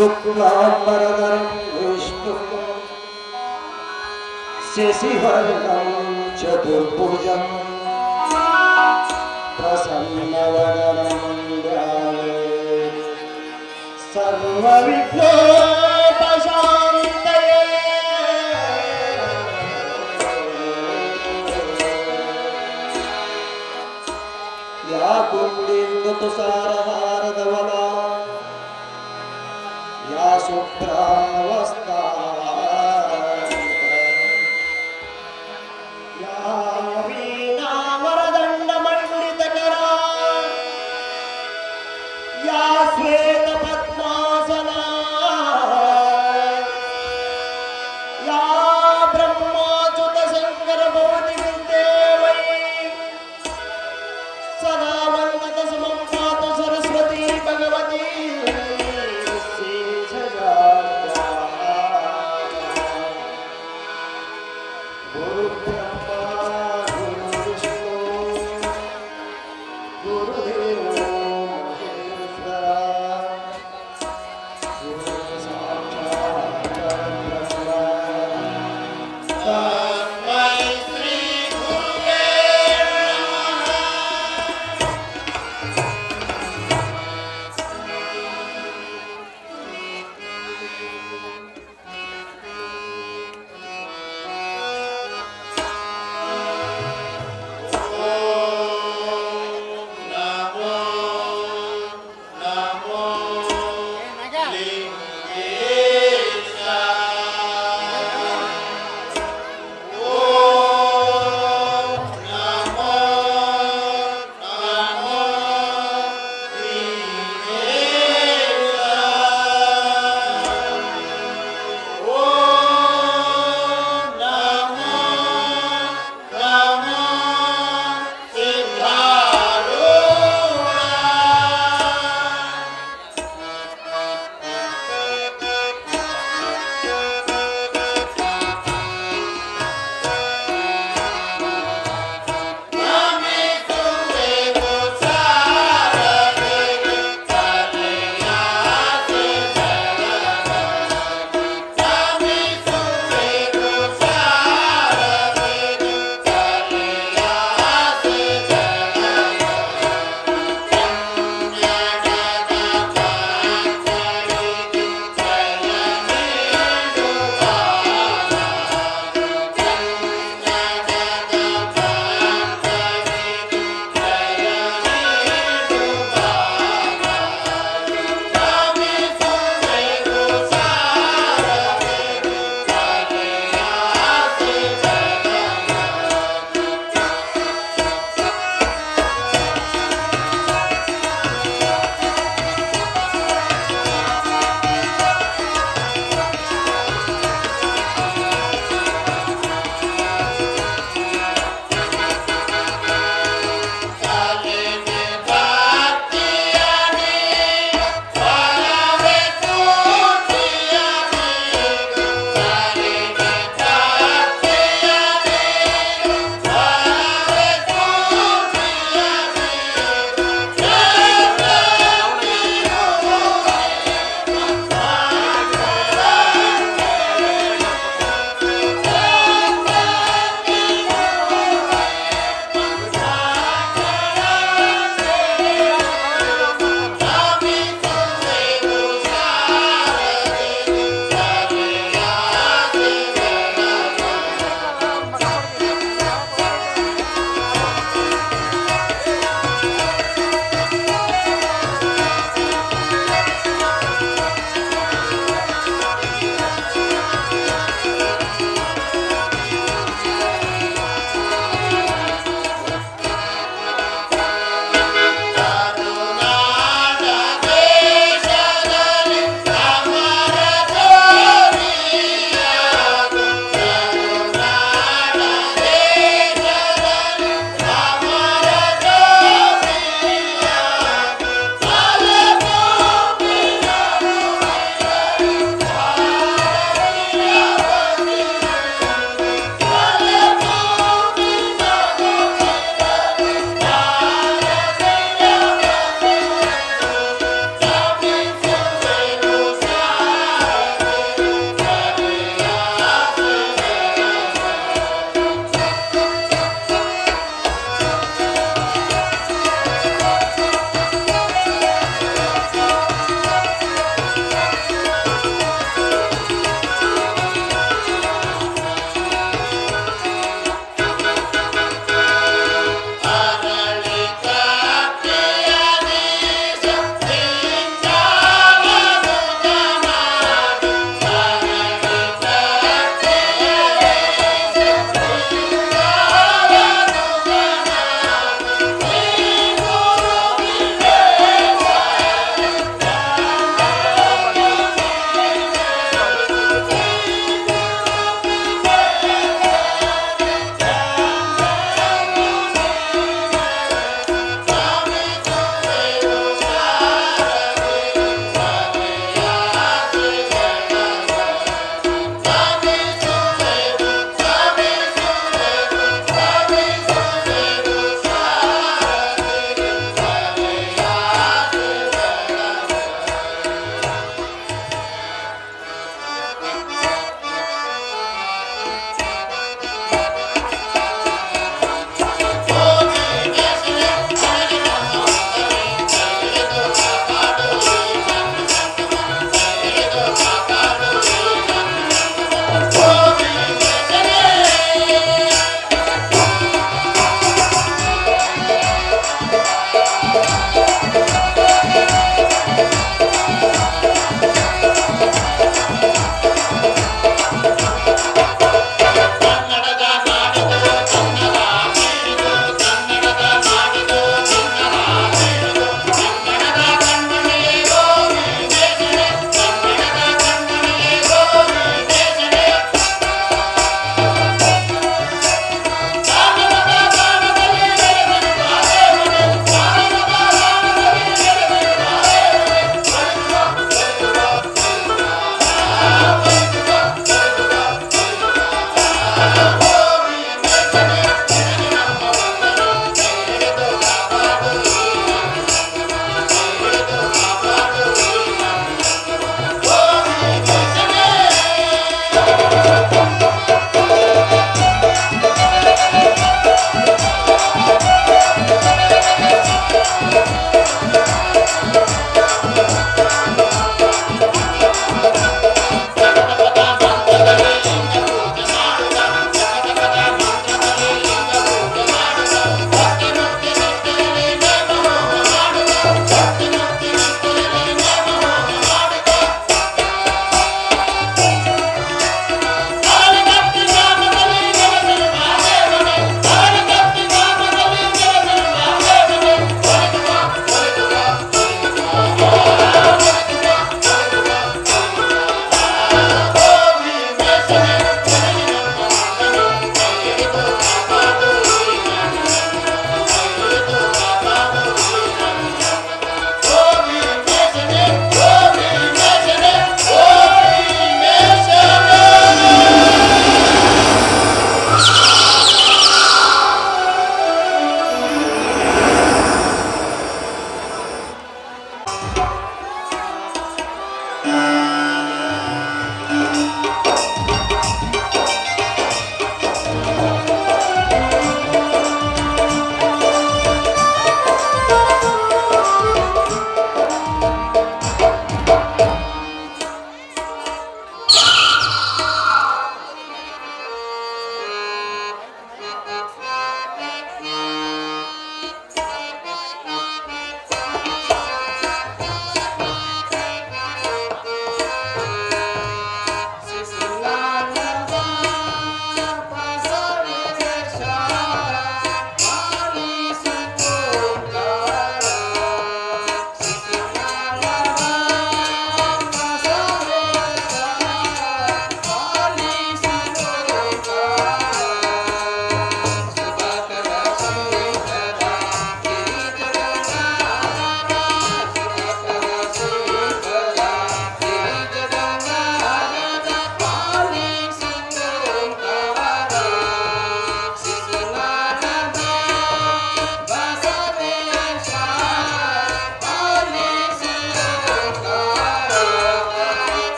शुक्लांबरधरं विष्णुं शशिवर्णं चतुर्भुजं प्रसन्नवदनं ध्यायेत् सर्वविघ्नोपशान्तये। या कुण्डिन्दुतुषारहारधवला या शुभ्रावस्था या वीणावरदण्डमण्डितकरा या श्वेतपद्मासना या ब्रह्माच्युतशङ्करभौतिविद्ये सदा वन्दतसमं पातु सरस्वती भगवती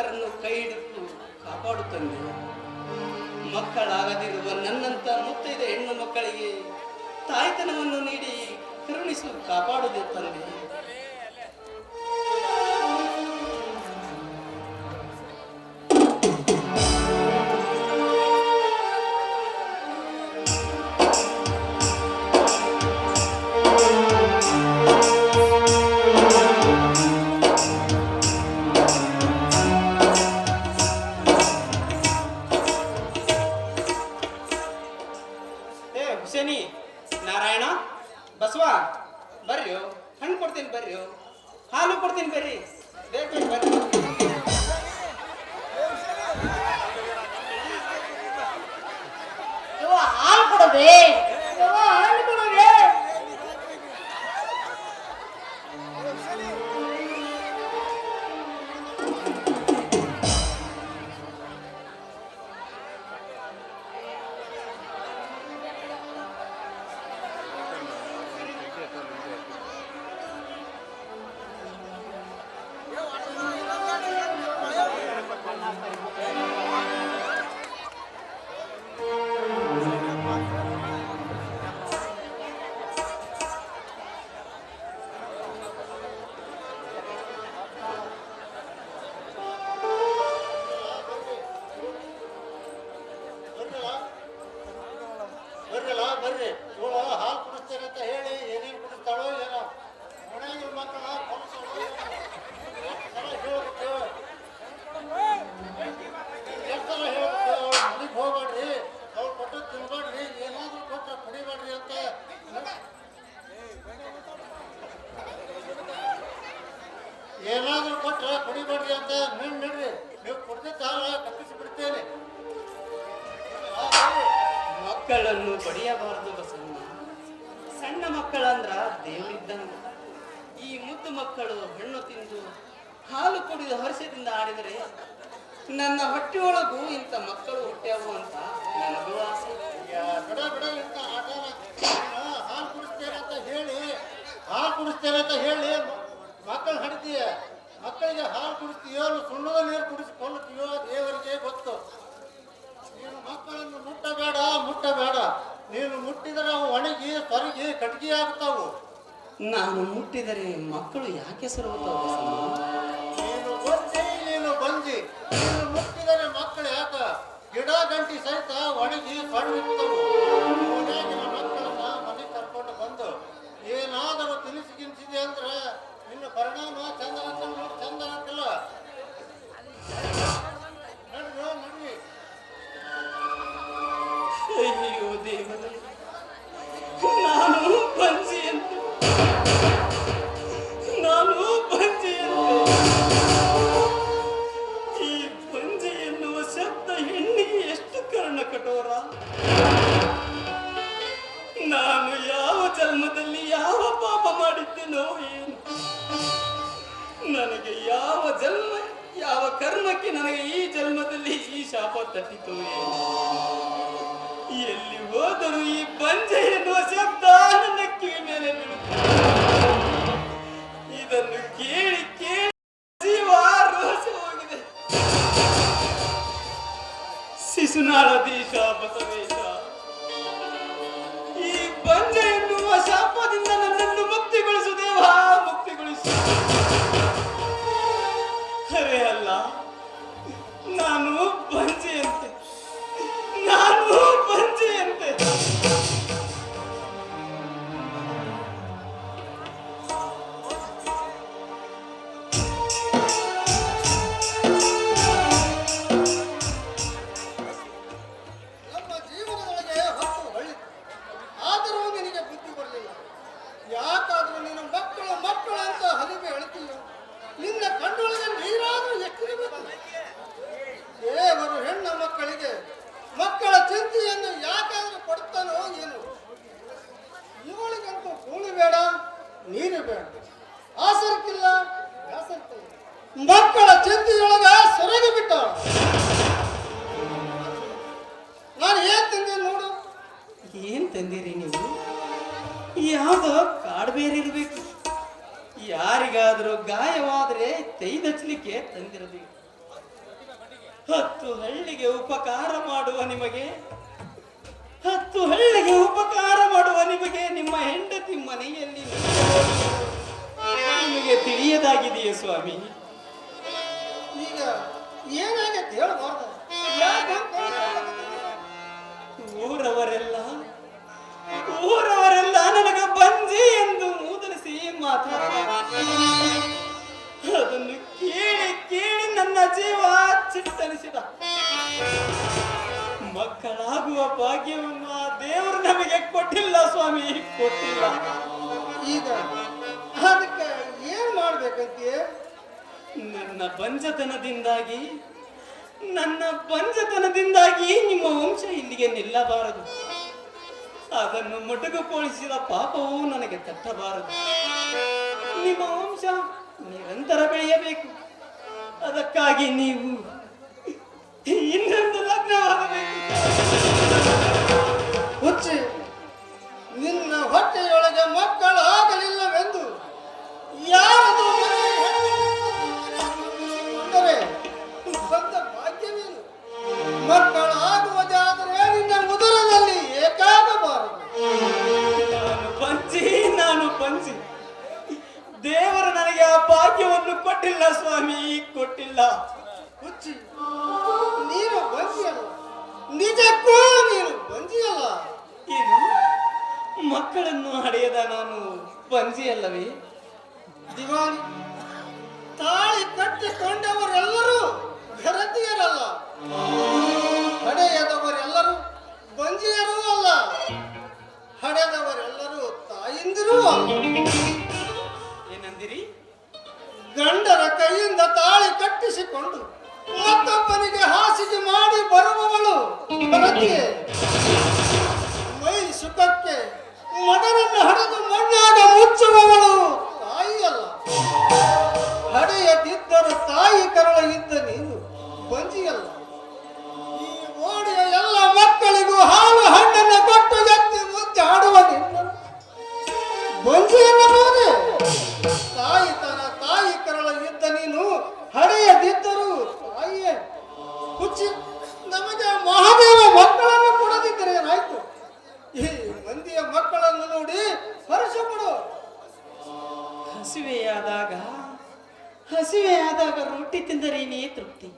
ಮಕ್ಕಳನ್ನು ಕೈ ಹಿಡಿದು ಕಾಪಾಡುತ್ತಂದೆ. ಮಕ್ಕಳಾಗದಿರುವ ನನ್ನಂತ ಮುತ್ತೈದ ಹೆಣ್ಣು ಮಕ್ಕಳಿಗೆ ತಾಯ್ತನವನ್ನು ನೀಡಿ ಕರುಣಿಸು ಕಾಪಾಡುವುದು ತಂದೆ. ಹುಸೇನಿ, ನಾರಾಯಣ, ಬಸವ, ಬರ್ರಿ. ಹಣ್ಣು ಕೊಡ್ತೀನಿ ಬರ್ರಿ, ಹಾಲು ಕೊಡ್ತೀನಿ ಬರ್ರಿ, ಬೇಗ ಬೇಗ ಬರ್ರಿ. ಹಾಲು ಕೊಡೋದೇ, ಹಾಲು ಕೊಡೋದೇ. ಬರ್ರಿ, ಇವಳು ಹಾಲು ಕುಡಿಸ್ತೇನೆ ಅಂತ ಹೇಳಿ ಏನೇನು ಕುಡಿಸ್ತಾಳೋ ಏನೋ. ಮನೆಯ ಮಕ್ಕಳ ಎಷ್ಟರ ಹೇಳ್ಬೇಕು, ಮನೆಗೆ ಹೋಗ್ಬೇಡ್ರಿ, ಅವ್ರು ಕೊಟ್ಟು ತಿನ್ಬೇಡ್ರಿ, ಏನಾದ್ರೂ ಕೊಟ್ಟರೆ ಕುಡಿಬೇಡ್ರಿ ಅಂತ. ಏನಾದ್ರೂ ಕೊಟ್ಟರೆ ಕುಡಿಬೇಡ್ರಿ ಅಂತ ನಡ್ರಿ, ನೀವು ಕುಡ್ದಿದ್ದಾರ ಕಪ್ಪಿಸಿ ಬಿಡ್ತೇನೆ. ಮಕ್ಕಳನ್ನು ಬಡಿಯಬಾರದು ಬಸವಣ್ಣ. ಸಣ್ಣ ಮಕ್ಕಳಂದ್ರ ದೇವರಿದ್ದಂಗ. ಈ ಮುದ್ದು ಮಕ್ಕಳು ಹಣ್ಣು ತಿಂದು ಹಾಲು ಕುಡಿದು ಹರ್ಷದಿಂದ ಆಡಿದರೆ ನನ್ನ ಹೊಟ್ಟೆಯೊಳಗೂ ಇಂಥ ಮಕ್ಕಳು ಹುಟ್ಟ್ಯಾವು ಅಂತ ನನಗೂ ಆಸೆ. ಬಿಡ ಬಿಡ ಇಂಥ ಆಟನ. ಹಾಲು ಕುಡಿಸ್ತೇನೆ ಅಂತ ಹೇಳಿ ಮಕ್ಕಳು ಹಡ್ತೀಯ. ಮಕ್ಕಳಿಗೆ ಹಾಲು ಕುಡಿಸ್ತೀಯೋ ಸುಣ್ಣದ ನೀರು ಕುಡಿಸಿಕೊಳ್ಳುತ್ತೀಯೋ ದೇವರಿಗೆ ಗೊತ್ತು. ನೀನು ಮಕ್ಕಳನ್ನು ಮುಟ್ಟಬೇಡ. ನೀನು ಮುಟ್ಟಿದರೆ ಅವು ಒಣಗಿ ಸೊರಗಿ ಕಟ್ಗಿ ಆಗ್ತಾವು. ನಾನು ಮುಟ್ಟಿದರೆ ಮಕ್ಕಳು ಯಾಕೆ ಸರುತ್ತಾವು? ನೀನು ಬಂದಿ. ನೀನು ಮುಟ್ಟಿದರೆ ಮಕ್ಕಳು ಯಾಕ ಗಿಡ ಗಂಟಿ ಸಹಿತ ಒಣಗಿ ಸೊರಗಿರ್ತವು. ಮನೆಯಾಗಿನ ಮಕ್ಕಳನ್ನ ಮನೆಗೆ ಕರ್ಕೊಂಡು ಬಂದು ಏನಾದರೂ ತಿನಿಸಿದೆ ಅಂದ್ರೆ ನಿನ್ನ ಪರಿಣಾಮ ಚಂದ ಹಾಕಿಲ್ಲ. ನಡ್ರಿ. ಅಯ್ಯೋ ದೇವರೇ, ನಾನು ಬಂಜಿಯಂತೆ. ಈ ಬಂಜೆ ಎನ್ನುವ ಶಬ್ದ ಹೆಣ್ಣಿಗೆ ಎಷ್ಟು ಕರ್ಣ ಕಠೋರ. ನಾನು ಯಾವ ಜನ್ಮದಲ್ಲಿ ಯಾವ ಪಾಪ ಮಾಡಿದ್ದೇನೋ ಏನು, ನನಗೆ ಯಾವ ಕರ್ಮಕ್ಕೆ ನನಗೆ ಈ ಜನ್ಮದಲ್ಲಿ ಈ ಶಾಪ ತಟ್ಟಿತು ಏನು. ಎಲ್ಲಿ ಹೋದರೂ ಈ ಬಂಜೆ ಎನ್ನುವ ಶಬ್ದ ನನ್ನ ಕಿವಿ ಮೇಲೆ ಬೀಳುತ್ತದೆ. ಇದನ್ನು ಕೇಳಿ ಜೀವ ರೋಸಿ ಹೋಗಿದೆ. ಶಿಶುನಾಳದಿ ಶಾಪ ಸಮೇತ ಈ ಬಂಜೆ ಎನ್ನುವ ಶಾಪದಿಂದ ನನ್ನನ್ನು ಮುಕ್ತಿಗೊಳಿಸು ದೇವ, ಮುಕ್ತಿಗೊಳಿಸು. ಅರೆ ಅಲ್ಲ, ನಾನು ಬಂಜೆಯಂತೆ. ನಮ್ಮ ಜೀವನದೊಳಗೆ ಹತ್ತು ಹೊಳ್ಳಿ, ಆದರೂ ನಿನಗೆ ಬುದ್ಧಿ ಬರಲಿಲ್ಲ. ಯಾಕಾದ್ರೂ ನೀನು ಮಕ್ಕಳು ಅಂತ ಹಲಿಗೆ ಹೇಳ್ತೀಯೋ? ನಿನ್ನ ಕಣ್ಣೊಳಗೆ ನೀರಾದ್ರೂ ಎಕ್ಕಿರಬೇಕು. ದೇವರು ಹೆಣ್ಣ ಮಕ್ಕಳಿಗೆ ಮಕ್ಕಳ ಚಿಂತೆಯನ್ನು ಯಾಕಾದ್ರೂ ಕೊಡ್ತಾನೋ ಏನು? ಇವಳಿಗಂತೂ ಕೂಳು ಬೇಡ, ನೀರು ಬೇಡ, ಆಸರ್ಕಿಲ್ಲ, ಬ್ಯಾಸರ್ಕಿಲ್ಲ. ಮಕ್ಕಳ ಚಿಂತೆಯೊಳಗ ಸೊರಗಿ ಬಿಟ್ಟ. ನಾನು ಏನ್ ತಂದೆ ನೋಡು. ಏನ್ ತಂದಿರಿ ನೀವು? ಯಾವುದೋ ಕಾಡ್ಬೇರೆ ಇರಬೇಕು. ಯಾರಿಗಾದ್ರೂ ಗಾಯವಾದ್ರೆ ತೈದಚ್ಚಲಿಕ್ಕೆ ತಂದಿರಬೇಕು. 10 ಹಳ್ಳಿಗೆ ಉಪಕಾರ ಮಾಡುವ ನಿಮಗೆ 10 ಹಳ್ಳಿಗೆ ಉಪಕಾರ ಮಾಡುವ ನಿಮಗೆ ನಿಮ್ಮ ಹೆಂಡತಿ ಮನೆಯಲ್ಲಿ ನಿಮಗೆ ತಿಳಿಯದಾಗಿದೆಯೇ ಸ್ವಾಮಿ? ಈಗ ಏನಾಗತ್ತೆ ಹೇಳ್ಬಾರ್ದು. ಊರವರೆಲ್ಲ ನನಗ ಬಂಜಿ ಎಂದು ಮೂದಲಿಸಿ ಮಾತಾಡ್ತಾರೆ. ಅದನ್ನು ಕೇಳಿ ಕೇಳಿ ನನ್ನ ಜೀವ ಚಿಟ್ಟನಿಸಿದ. ಮಕ್ಕಳಾಗುವ ಭಾಗ್ಯವನ್ನು ಆ ದೇವರು ನಮಗೆ ಕೊಟ್ಟಿಲ್ಲ ಸ್ವಾಮಿ, ಕೊಟ್ಟಿಲ್ಲ. ಈಗ ಅದಕ್ಕೆ ಏನ್ ಮಾಡ್ಬೇಕಂತೀಯ? ನನ್ನ ಬಂಜತನದಿಂದಾಗಿ ನಿಮ್ಮ ವಂಶ ಇಲ್ಲಿಗೆ ನಿಲ್ಲಬಾರದು. ಅದನ್ನು ಮೊಟಕುಗೊಳಿಸಿದ ಪಾಪವೂ ನನಗೆ ತಟ್ಟಬಾರದು. ನಿಮ್ಮ ವಂಶ ನಿರಂತರ ಬೆಳೆಯಬೇಕು. ಅದಕ್ಕಾಗಿ ನೀವು ಇನ್ನೊಂದು ಲಗ್ನವಾಗಬೇಕು. ಹುಚ್ಚಿ, ನಿನ್ನ ಹೊಟ್ಟೆಯೊಳಗೆ ಮಕ್ಕಳಾಗಲಿಲ್ಲವೆಂದು ಯಾರದು ಬಂದ ಭಾಗ್ಯವೇನು? ಮಕ್ಕಳಾಗುವುದಾದರೆ ನಿನ್ನ ಉದರದಲ್ಲಿ ಏಕಾಗಬಾರದು. ನಾನು ಪಂಚಿ ದೇವರು ನನಗೆ ಆ ಭಾಗ್ಯವನ್ನು ಕೊಟ್ಟಿಲ್ಲ ಸ್ವಾಮಿ, ಕೊಟ್ಟಿಲ್ಲ. ಹುಚ್ಚಿ, ನೀನು ಬಂಜಿಯಲ್ಲ, ನಿಜಕ್ಕೂ ನೀನು ಬಂಜಿಯಲ್ಲ. ಏನು ಮಕ್ಕಳನ್ನು ಹಡೆಯದ ನಾನು ಬಂಜಿಯಲ್ಲವೇ? ದಿವಾನಿ, ತಾಳಿ ಕಟ್ಟಿಕೊಂಡವರೆಲ್ಲರೂ ಘರತಿಯರಲ್ಲ, ಹಡೆಯದವರೆಲ್ಲರೂ ಬಂಜಿಯರೂ ಅಲ್ಲ, ಹಡೆದವರೆಲ್ಲರೂ ತಾಯಿಂದಿರೂ ಅಲ್ಲ. ಏನಂದಿರಿ? ಗಂಡರ ಕೈಯಿಂದ ತಾಳಿ ಕಟ್ಟಿಸಿಕೊಂಡು ಮತ್ತೊಬ್ಬನಿಗೆ ಹಾಸಿಗೆ ಮಾಡಿ ಬರುವವಳು ಘರತಿಯೇ. ಮೈ ಸುಖಕ್ಕೆ ಮಗನನ್ನು ಹಡೆದು ಮಣ್ಣಾಗ ಮುಚ್ಚುವವಳು ತಾಯಿಯಲ್ಲ. ಹಡೆಯದಿದ್ದರೂ ತಾಯಿ ಕರಳ ಇದ್ದ ನೀನು ಬಂಜಿಯಲ್ಲ. ಈ ಓಡಿಯ ಎಲ್ಲ ಮಕ್ಕಳಿಗೂ ಹಾಲು ಹಣ್ಣನ್ನು ಕೊಟ್ಟು ಎತ್ತಿ ಮುದ್ದೆ ಆಡುವ ನಿನ್ನ ಬಂಜಿ ಎನ್ನಬಹುದೇ? ತಾಯಿ ಕರಳ ಇದ್ದ ನೀನು ಹಡೆಯದಿದ್ದರೂ ತಾಯಿಯೇ. ಹುಚ್ಚಿ, ನಮಗೆ ಮಹಾದೇವ ಮಕ್ಕಳನ್ನು ಕೊಡದಿದ್ದರೆ ಏನಾಯ್ತು? ಈ ಮಂದಿಯ ಮಕ್ಕಳನ್ನು ನೋಡಿ ಹರ್ಷ ಪಡು. ಹಸಿವೆಯಾದಾಗ ರೊಟ್ಟಿ ತಿಂದರೇನೇ ತೃಪ್ತಿ.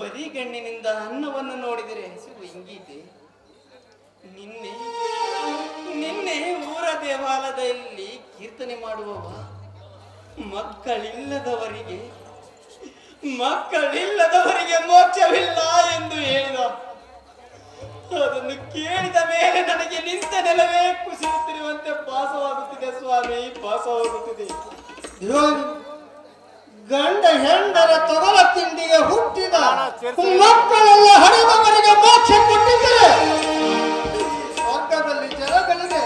ಬದಿಗಣ್ಣಿನಿಂದ ಅನ್ನವನ್ನು ನೋಡಿದರೆ ಹಸಿವು ಇಂಗಿದೆ. ನಿನ್ನೆ ಊರ ದೇವಾಲಯದಲ್ಲಿ ಕೀರ್ತನೆ ಮಾಡುವವ ಮಕ್ಕಳಿಲ್ಲದವರಿಗೆ ಮೋಕ್ಷವಿಲ್ಲ ಎಂದು ಹೇಳಿದ. ಅದನ್ನು ಕೇಳಿದ ಮೇಲೆ ನನಗೆ ನಿಂತ ನೆಲವೇ ಕುಸಿಯುತ್ತಿರುವಂತೆ ಭಾಸವಾಗುತ್ತಿದೆ ಸ್ವಾಮಿ, ಭಾಸವಾಗುತ್ತಿದೆ. ಗಂಡ ಹೆಂಡರ ತೊಗಲ ತಿಂಡಿಗೆ ಹುಟ್ಟಿದ ಮಕ್ಕಳೆಲ್ಲ ಹಡೆದವರಿಗೆ ಮೋಕ್ಷ ಕೊಟ್ಟಿದ್ದರೆ ಸ್ವರ್ಗದಲ್ಲಿ ಜನಗಳಿಗೆ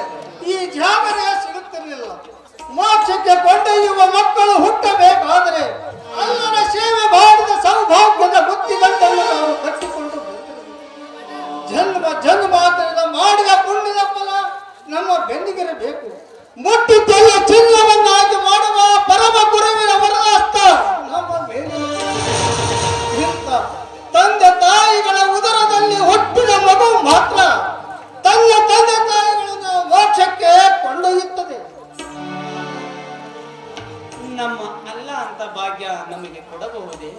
ಈ ಜಾಗರೇ ಸಿಗುತ್ತಿರಲಿಲ್ಲ. ಮೋಕ್ಷಕ್ಕೆ ಕೊಂಡೊಯ್ಯುವ ಮಕ್ಕಳು ಹುಟ್ಟಬೇಕಾದರೆ ಅಲ್ಲರ ಸೇವೆ ಮಾಡಿದ ಸೌಭಾಗ್ಯದ ಬುದ್ಧಿಗಂಟನ್ನು ನಾವು ಕಟ್ಟಿಕೊಂಡು ಜನ್ಮಾಂತರದ ಮಾಡಿದ ಪುಣ್ಯದ ಫಲ ನಮ್ಮ ಬೆನ್ನಿಗಿರಬೇಕು. ಮುಟ್ಟಿದ್ದೆಲ್ಲ ಚಿನ್ನವನ್ನಾಗಿ ಮಾಡುವ ಪರಮ ಗುರುವಿನ ವರದಾಸ್ತ ನಮ್ಮ ಮೇಲೆ. ತಂದೆ ತಾಯಿಗಳ ಉದರದಲ್ಲಿ ಹುಟ್ಟಿದ ಮಗು ಮಾತ್ರ ತನ್ನ ತಂದೆ ತಾಯಿಗಳನ್ನು ಮೋಕ್ಷಕ್ಕೆ ಕೊಂಡೊಯ್ಯುತ್ತದೆ. ನಮ್ಮ ಅಲ್ಲ ಅಂತ ಭಾಗ್ಯ ನಮಗೆ ಕೊಡಬಹುದೇ?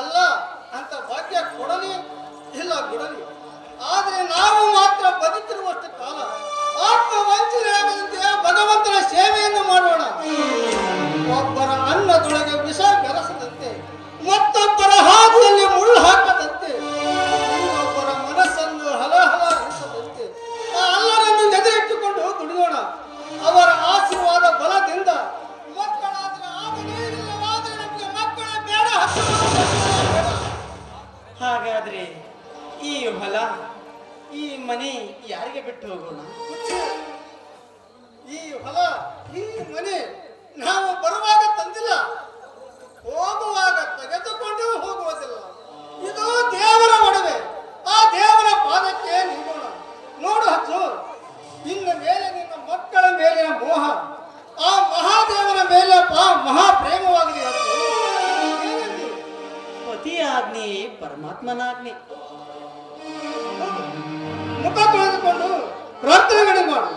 ಅಲ್ಲ ಅಂತ ಭಾಗ್ಯ ಕೊಡಲಿ ಇಲ್ಲ ಬಿಡಲಿ, ಆದರೆ ನಾವು ಮಾತ್ರ ಬದುಕಿರುವಷ್ಟು ಕಾಲ ಆತ್ಮ ವಂಚನೆಯಾಗದಂತೆ ಭಗವಂತನ ಸೇವೆಯನ್ನು ಮಾಡೋಣ. ಒಬ್ಬರ ಅನ್ನದೊಳಗೆ ವಿಷ ಬೆರೆಸದಂತೆ, ಮತ್ತೊಬ್ಬರ ಹಾದಿಯಲ್ಲಿ ಮುಳ್ಳು ಹಾಕದಂತೆ, ಇನ್ನೊಬ್ಬರ ಮನಸ್ಸನ್ನು ಹಲಹಲ ಅನಿಸದಂತೆ ಎಲ್ಲರನ್ನು ಎದುರಿಟ್ಟುಕೊಂಡು ದುಡಿಯೋಣ. ಅವರ ಆಶೀರ್ವಾದ ಬಲದಿಂದ ಮಕ್ಕಳಾದರೆ ಆಗಲೇ ಇಲ್ಲವಾದರೆ ನಮಗೆ ಮಕ್ಕಳ ಬೇಡ. ಹಾಗಾದ್ರೆ ಈ ಹೊಲ ಈ ಮನೆ ಯಾರಿಗೆ ಬಿಟ್ಟು ಹೋಗೋಣ? ಈ ಹೊಲ ಈ ಮನೆ ನಾವು ಬರುವಾಗ ತಂದಿಲ್ಲ, ಹೋಗುವಾಗ ತೆಗೆದುಕೊಂಡು ಹೋಗುವುದಿಲ್ಲ. ಇದು ದೇವರ ಒಡವೆ, ಆ ದೇವರ ಪಾದಕ್ಕೆ ನೀಡೋಣ. ನೋಡು ಹಚ್ಚು, ಇನ್ನ ಮೇಲೆ ನಿನ್ನ ಮಕ್ಕಳ ಮೇಲಿನ ಮೋಹ ಆ ಮಹಾದೇವನ ಮೇಲೆ ಮಹಾ ಪ್ರೇಮವಾಗಿದೆ. ಹಚ್ಚು, ಪತಿಯ ಆಜ್ಞೆ ಪರಮಾತ್ಮನಾಜ್ಞೆ. ಮುಖ ತೊಳೆದುಕೊಂಡು ಪ್ರಾರ್ಥನೆಗಳು ಮಾಡು.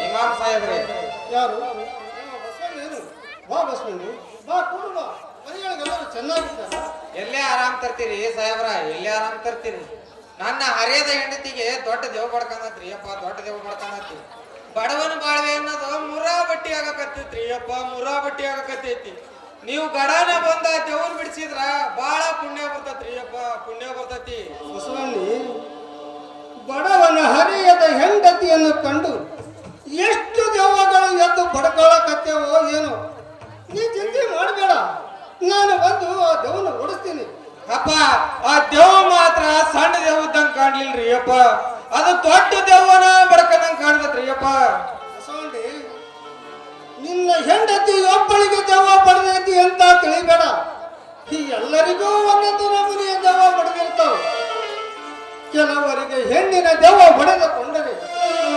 ಇಮಾಮ್ ಸಾಹೇಬ್ರೆ ಯಾರು? ಬಸವಣ್ಣೇನು? ಬಾ ಬಸವಣ್ಣು, ಬಾ ಕೂಡು ಬಾ. ಮನೆಗಳಿಗೆಲ್ಲರೂ ಚೆನ್ನಾಗಿದ್ದಾರ? ಎಲ್ಲೇ ಆರಾಮ್ ತರ್ತೀರಿ ಸಾಹೇಬ್ರ, ಎಲ್ಲೇ ಆರಾಮ್ ತರ್ತೀರಿ? ನನ್ನ ಹರಿಯದ ಹೆಂಡತಿಗೆ ದೊಡ್ಡ ದೇವ್ ಬಡ್ಕಂದತ್ರಿ ಅಪ್ಪ, ದೊಡ್ಡ ದೇವ್ ಬಡ್ಕಂದತ್ತಿ. ಬಡವನ ಬಾಳ್ವೆ ಅನ್ನೋದು ಮುರಾ ಬಟ್ಟಿ ಆಗಕತ್ತೈತ್ರಿ ಅಪ್ಪ, ಮುರಾ ಬಟ್ಟಿ ಆಗಕತ್ತೈತಿ. ನೀವು ಗಡಾನ ಬಂದ ದೇವನ್ ಬಿಡಿಸಿದ್ರ ಬಾಳ ಪುಣ್ಯ ಬರ್ತೈತ್ರಿ ಅಪ್ಪ, ಪುಣ್ಯ ಬರ್ತೈತಿ. ಬಸವಣ್ಣಿ, ಬಡವನ ಹರಿಯದ ಹೆಂಡತಿಯನ್ನು ಕಂಡು ಎಷ್ಟು ದೆವ್ವಗಳು ಎದ್ದು ಬಡ್ಕೊಳ್ಳಕತ್ತೇವೋ ಏನೋ. ನೀ ಚಿಂತೆ ಮಾಡಬೇಡ, ನಾನು ಬಂದು ಆ ದೆವ್ವನ ಓಡಿಸ್ತೀನಿ. ಅಪ್ಪ, ಆ ದೇವ್ ಮಾತ್ರ ಸಣ್ಣ ದೇವದಂಗ್ ಕಾಣ್ಲಿಲ್ರಿ ಅಪ್ಪ, ಅದು ದೊಡ್ಡ ದೇವನ ಬಡ್ಕಂದಂಗ್ ಕಾಣ್ತತ್ರಿ ಅಪ್ಪ. ಬಸವಣ್ಣಿ, ನಿನ್ನ ಹೆಂಡತಿ ಒಬ್ಬಳಿಗೆ ದೆವ್ವ ಬಡದೈತಿ ಅಂತ ತಿಳಿಬೇಡ. ಈ ಎಲ್ಲರಿಗೂ ಒಂದೊಂದು ನಮೂನೆಯ ದೆವ್ವ ಬಡದಿರ್ತಾವ. ಕೆಲವರಿಗೆ ಹೆಣ್ಣಿನ ದೆವ್ವ ಬಡಿದುಕೊಂಡರೆ,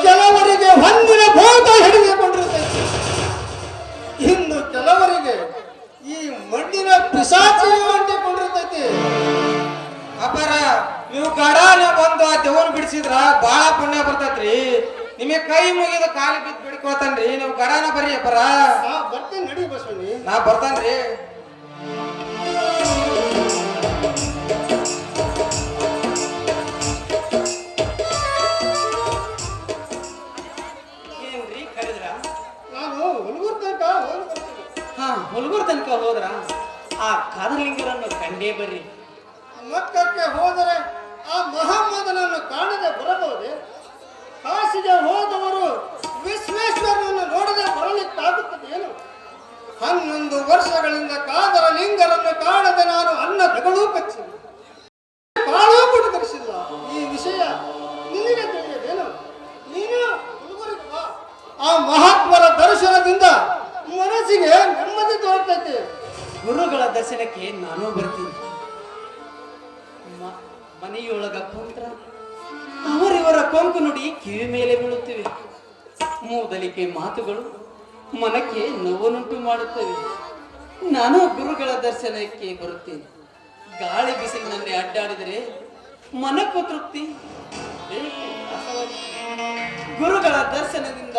ಕೆಲವರಿಗೆ ಹೊಂದಿನ ಭೂತ ಹಿಡಿದುಕೊಂಡಿರ್ತೈತಿ. ಇನ್ನು ಕೆಲವರಿಗೆ ಈ ಮಣ್ಣಿನ ಪಿಸಾಚಿಯು ಅಂಟಿಕೊಂಡಿರ್ತೈತಿ. ಅಪಾರ, ನೀವು ಗಡಾನ ಬಂದು ಆ ದೇವನ್ ಬಿಡಿಸಿದ್ರ ಬಾಳ ಪುಣ್ಯ ಬರ್ತೈತ್ರಿ. ನಿಮಗೆ ಕೈ ಮುಗಿದ ಕಾಲಿ ಬಿದ್ದು ಬಿಡ್ಕೊಳ್ತಾನ್ರಿ. ನೀವು ಗಡಾನ ಬರ್ರಿ ಅಪ್ಪಾರ. ಬರ್ತೀನಿ, ನಡಿ ಬಸವಣ್ಣಿ. ನಾ ಬರ್ತಾನ್ರಿ. ಏನ್ರಿ ಕರೆದ್ರ? ನಾನು ಹುಡುಗರ ತನಕ ಹೋಗಿ ಬರ್ತೀನಿ. ಹಾ, ಹುಲ್ಗೂರ್ ತನಕ ಹೋದ್ರ ಆ ಕಾದಲಿಂಗರನ್ನು ಕಂಡೇ ಬರ್ರಿ. ಮಕ್ಕಕ್ಕೆ ಹೋದರೆ ಆ ಮಹಮ್ಮದನನ್ನು ಕಾಣದೆ ಬರಬಹುದೇ? ಕಾಶಿಗೆ ಹೋದವರು ವಿಶ್ವೇಶ್ವರನನ್ನು ನೋಡದೆ ಬರಲಿಕ್ಕಾಗುತ್ತದೆ ಏನು? 11 ವರ್ಷಗಳಿಂದ ಕಾದರ ಲಿಂಗರನ್ನು ಕಾಣದೆ ನಾನು ಅನ್ನ ತಗಳೂ ಕಚ್ಚಿಲ್ಲ, ಕಾಳೂ ಕುಡಿದರಿಸಿಲ್ಲ. ಈ ವಿಷಯ ನಿನಗೆ ತಿಳಿಯದೇನು? ನೀನು ಹುಡುಗರಿಗೆ ಬಾ. ಆ ಮಹಾತ್ಮರ ದರ್ಶನದಿಂದ ಮನಸ್ಸಿಗೆ ನೆಮ್ಮದಿ ತೋರ್ತೈತೆ. ಗುರುಗಳ ದರ್ಶನಕ್ಕೆ ನಾನು ಬರ್ತೀನಿ. ಮನೆಯೊಳಗ ಕುಂತ್ರ ಅವರಿವರ ಕೊಂಕು ನುಡಿ ಕಿವಿ ಮೇಲೆ ಬೀಳುತ್ತಿವೆ. ಮೂದಲಿಕೆ ಮಾತುಗಳು ಮನಕ್ಕೆ ನೋವನ್ನುಂಟು ಮಾಡುತ್ತವೆ. ನಾನು ಗುರುಗಳ ದರ್ಶನಕ್ಕೆ ಬರುತ್ತೇನೆ. ಗಾಳಿ ಬಿಸಿಲಿನಲ್ಲಿ ಅಡ್ಡಾಡಿದರೆ ಮನಕ್ಕೂ ತೃಪ್ತಿ, ಗುರುಗಳ ದರ್ಶನದಿಂದ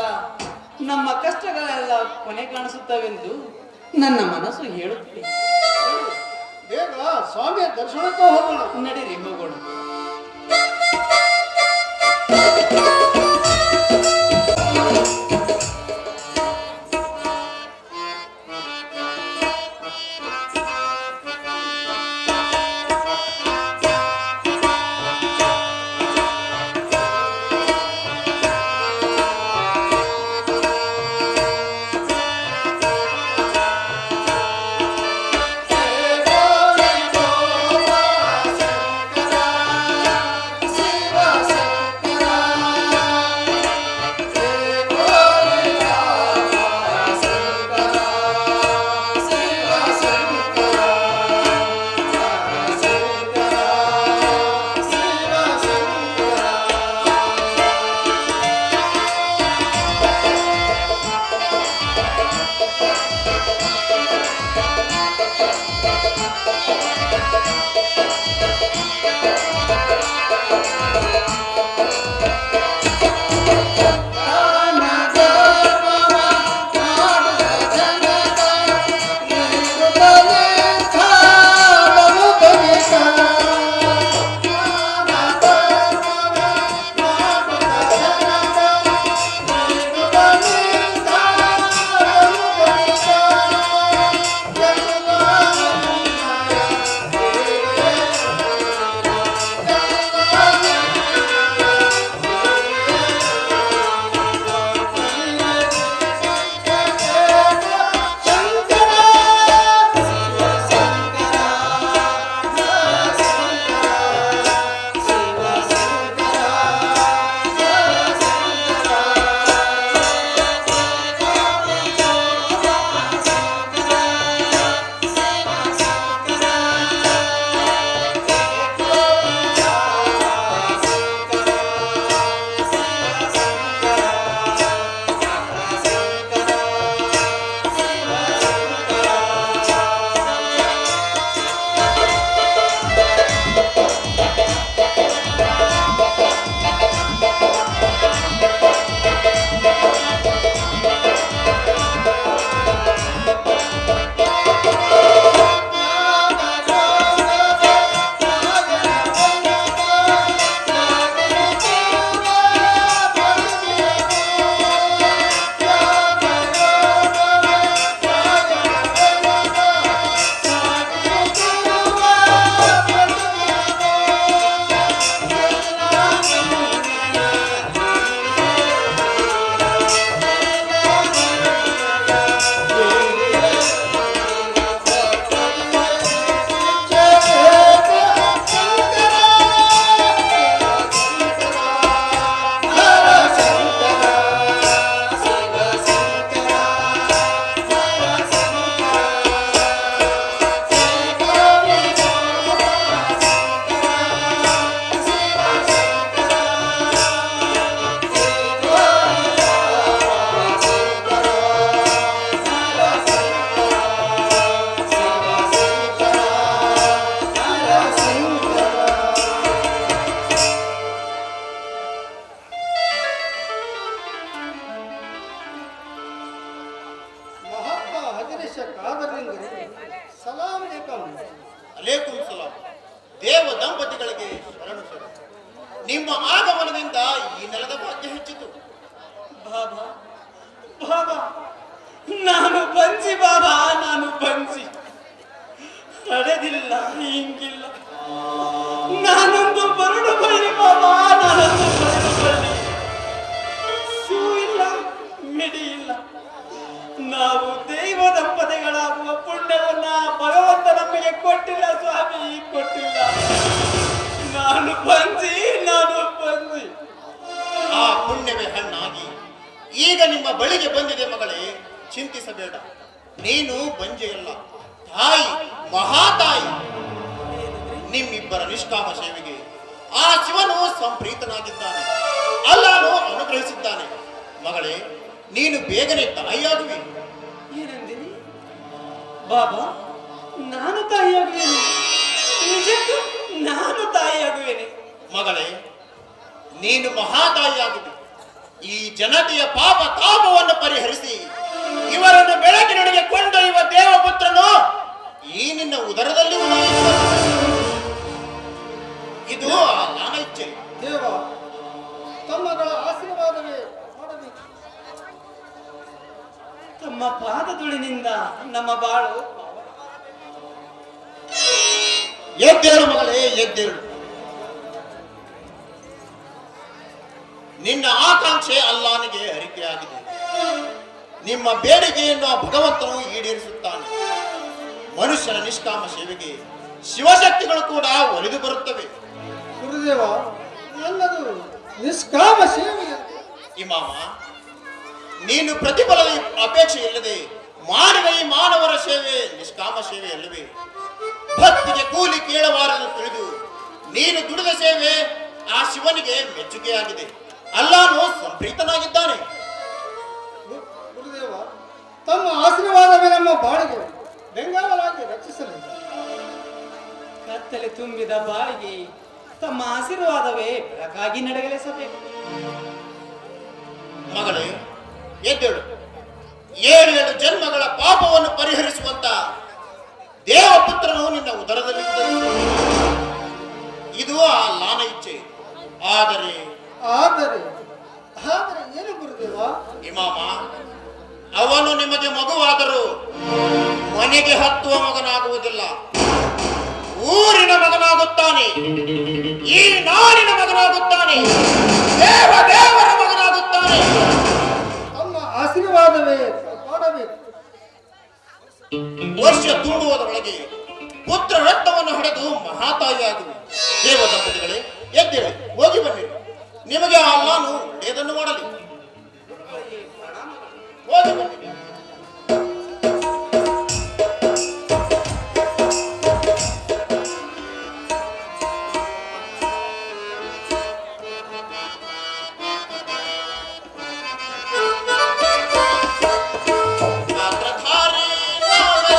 ನಮ್ಮ ಕಷ್ಟಗಳೆಲ್ಲ ಕೊನೆ ಕಾಣಿಸುತ್ತವೆಂದು ನನ್ನ ಮನಸ್ಸು ಹೇಳುತ್ತಿದೆ. ಬೇಗ ಸ್ವಾಮಿಯ ದರ್ಶನಕ್ಕೆ ಹೋಗೋಣ. ನಡೀರಿ ಹೋಗೋಣ. ಅಲೇಕುಂ ಸಲಾಂ. ದೇವ ದಂಪತಿಗಳಿಗೆ ಶರಣು ಶರಣು. ನಿಮ್ಮ ಆಗಮನದಿಂದ ಈ ನೆಲದ ಭಾಗ್ಯ ಹೆಚ್ಚಿತು. ಬಾಬಾ ಬಾಬಾ, ನಾನು ಬಂಜಿ ಬಾಬಾ, ನಾನು ಬಂಜಿ. ತಡೆದಿಲ್ಲ, ಹಿಂಗಿಲ್ಲ. ನಾನೊಂದು ಬರಡು ಬಳ್ಳಿ ಬಾಬಾ, ನಾನೊಂದು ಬರಡು ಬಳ್ಳಿ. ಶೂ ಇಲ್ಲ, ಮಿಡಿ ಇಲ್ಲ. ನಾವು ದೈವ ದಂಪತಿಗಳಾಗುವ ಪುಣ್ಯವನ್ನ ಭಗವಂತ ನಮಗೆ ಕೊಟ್ಟಿಲ್ಲ ಸ್ವಾಮಿ, ಕೊಟ್ಟಿಲ್ಲ. ನಾನು ಬಂಜಿ, ನಾನು ಬಂಜಿ. ಆ ಪುಣ್ಯವೇ ಹಣ್ಣಾಗಿ ಈಗ ನಿಮ್ಮ ಬಳಿಗೆ ಬಂದಿದೆ ಮಗಳೇ. ಚಿಂತಿಸಬೇಡ, ನೀನು ಬಂಜೆಯಲ್ಲ, ತಾಯಿ, ಮಹಾತಾಯಿ. ನಿಮ್ಮಿಬ್ಬರ ನಿಷ್ಕಾಮ ಸೇವೆಗೆ ಆ ಶಿವನು ಸಂಪ್ರೀತನಾಗಿದ್ದಾನೆ, ಅಲ್ಲಾನು ಅನುಗ್ರಹಿಸಿದ್ದಾನೆ. ಮಗಳೇ, ನೀನು ಬೇಗನೆ ತಾಯಿಯಾಗುವಿ. ಏನಂದಿರಿ ಬಾಬಾ? ನಾನು ತಾಯಿಯಾಗುವೇನೆ? ನಿಜಕ್ಕೂ ನಾನು ತಾಯಿಯಾಗುವೇನೆ? ಮಗಳೇ, ನೀನು ಮಹಾತಾಯಿಯಾಗುವಿ. ಈ ಜನತೆಯ ಪಾಪ ತಾಪವನ್ನು ಪರಿಹರಿಸಿ ಇವರನ್ನು ಬೆಳಕಿನೊಳಗೆ ಕೊಂಡೊಯ್ಯುವ ದೇವಪುತ್ರನು ಈ ನಿನ್ನ ಉದರದಲ್ಲಿ ಉದಯಿಸಿದನು. ಇದು ನನ್ನ ಇಚ್ಛೆ. ದೇವ ತಮ್ಮಗಳ ಆಶೀರ್ವಾದವೇ ಮಾಡಬೇಕು. ತಮ್ಮ ಪಾದದುಳಿನಿಂದ ನಮ್ಮ ಬಾಳು ಎದ್ದೇಳು ಮಗಳೇ, ಎದ್ದೇಳು. ನಿನ್ನ ಆಕಾಂಕ್ಷೆ ಅಲ್ಲಾನಿಗೆ ಅರಿಕೆಯಾಗಿದೆ. ನಿಮ್ಮ ಬೇಡಿಕೆಯನ್ನು ಆ ಭಗವಂತನು ಈಡೇರಿಸುತ್ತಾನೆ. ಮನುಷ್ಯನ ನಿಷ್ಕಾಮ ಸೇವೆಗೆ ಶಿವಶಕ್ತಿಗಳು ಕೂಡ ಒಲಿದು ಬರುತ್ತವೆ. ಗುರುದೇವ, ನನ್ನದು ನಿಷ್ಕಾಮ ಸೇವೆ. ಇಮಾಮ, ನೀನು ಪ್ರತಿಫಲದ ಅಪೇಕ್ಷೆ ಇಲ್ಲದೆ ಮಾಡುವ ಈ ಮಾನವರ ಸೇವೆ ನಿಷ್ಕಾಮ ಸೇವೆ ಅಲ್ಲವೇ? ಭಕ್ತಿಗೆ ಕೂಲಿ ಕೇಳಬಾರದು ತಿಳಿದು ನೀನು ದುಡಿದ ಸೇವೆ ಆ ಶಿವನಿಗೆ ಮೆಚ್ಚುಗೆಯಾಗಿದೆ. ಅಲ್ಲಾನು ಸಂಪ್ರೀತನಾಗಿದ್ದಾನೆ. ಗುರುದೇವ, ತಮ್ಮ ಆಶೀರ್ವಾದವೇ ನಮ್ಮ ಬಾಳಿಗೆ ಬೆಂಗಾವಲಾಗಿ ರಕ್ಷಿಸಲಿ. ಕತ್ತಲೆ ತುಂಬಿದ ಬಾಳಿಗೆ ತಮ್ಮ ಆಶೀರ್ವಾದವೇ ಬೆಳಕಾಗಿ ನಡೆಗಲಿಸಬೇಕು. ಮಗಳೇ, ಎದ್ದೇಳು. 7 ಜನ್ಮಗಳ ಪಾಪವನ್ನು ಪರಿಹರಿಸುವಂತ ದೇವಪುತ್ರನು ನಿನ್ನ ಉದರದಲ್ಲಿ ಉದಯಿಸಿದನು. ಇದು ಆ ಲಾನ ಇಚ್ಛೆ. ಆದರೆ ಆದರೆ ಏನು ಗುರುದೇವ? ಇಮಾಮ, ಅವನು ನಿಮಗೆ ಮಗುವಾದರೂ ಮನೆಗೆ ಹತ್ತುವ ಮಗನಾಗುವುದಿಲ್ಲ. ಊರಿನ ಮಗನಾಗುತ್ತಾನೆ. ಈ ನಾಡಿನ ಮಗನಾಗುತ್ತಾನೆ. ದೇವರ ಮಗನಾಗುತ್ತಾನೆ. ತಮ್ಮ ಆಶೀರ್ವಾದವೇ ಮಾಡಬೇಕು. ವರ್ಷ ತುಂಬುವುದರೊಳಗೆ ಪುತ್ರ ರತ್ನವನ್ನು ಹಡೆದು ಮಹಾತಾಯಿಯಾಗುವೆ. ದೇವ ದಂಪತಿಗಳೇ, ಎದ್ದೇಳಿ, ಹೋಗಿ ಬನ್ನಿರಿ. ನಿಮಗೆ ಆ ಅಲ್ಲಾನು ಒಳ್ಳೆಯದನ್ನು ಮಾಡಲಿ. ಹೋಗಿ ಬನ್ನಿರಿ. ಪಾತ್ರಧಾರಿ ನಾವೆಲ್ಲ,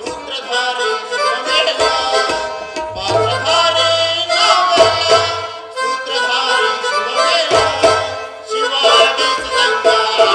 ಸೂತ್ರಧಾರಿ ಶಿವಮೆಲ್ಲ. ಪಾತ್ರಧಾರಿ ನಾವೆಲ್ಲ, ಸೂತ್ರಧಾರಿ ಶಿವಮೆಲ್ಲ. ಶಿವಾಡಿ ಸಂಗಾಟ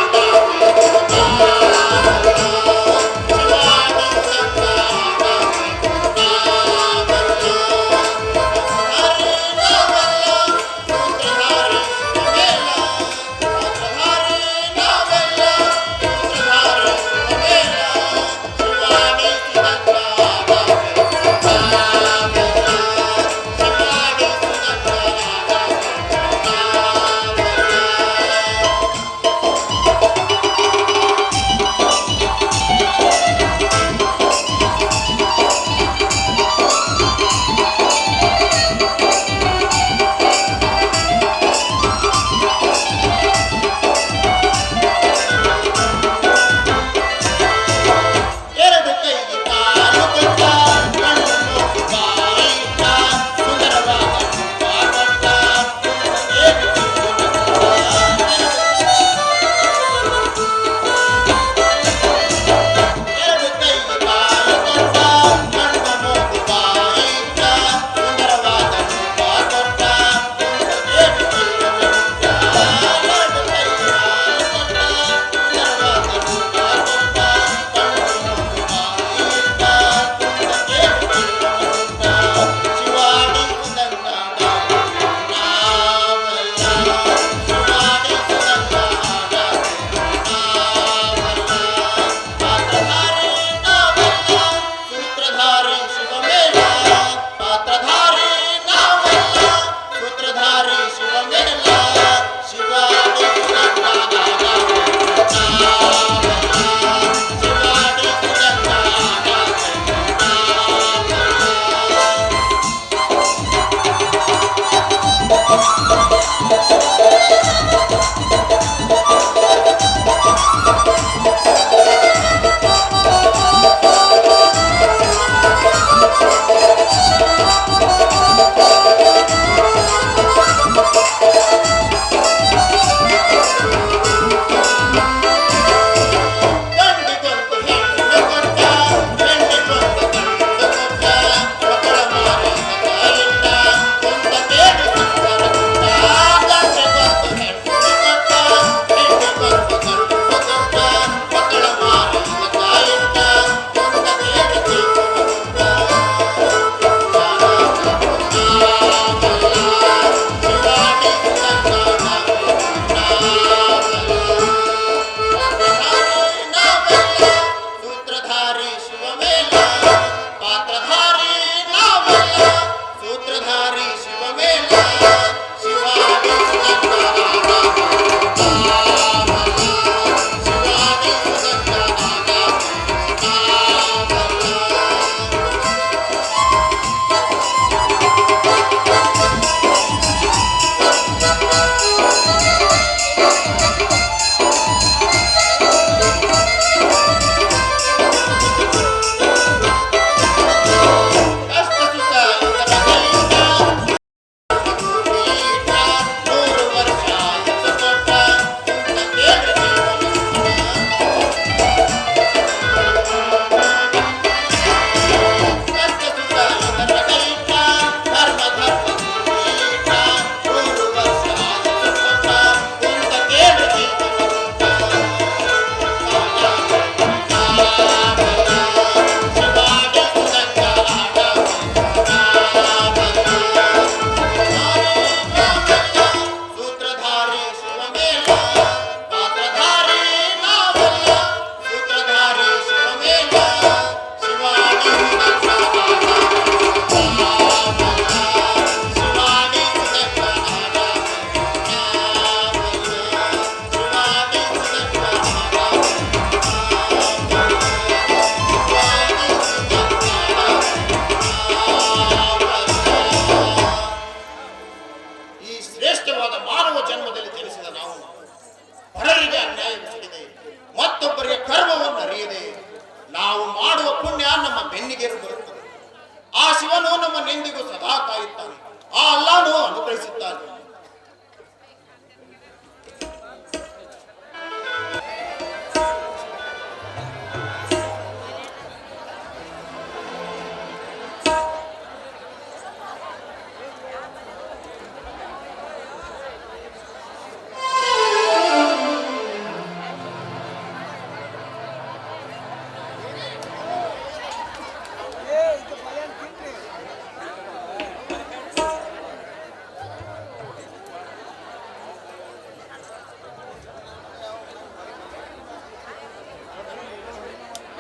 ನಮಗೆಂದಿಗೂ ಸದಾ ಕಾಯುತ್ತಾನೆ. ಆ ಅಲ್ಲಾನು ಅನುಗ್ರಹಿಸುತ್ತಾನೆ.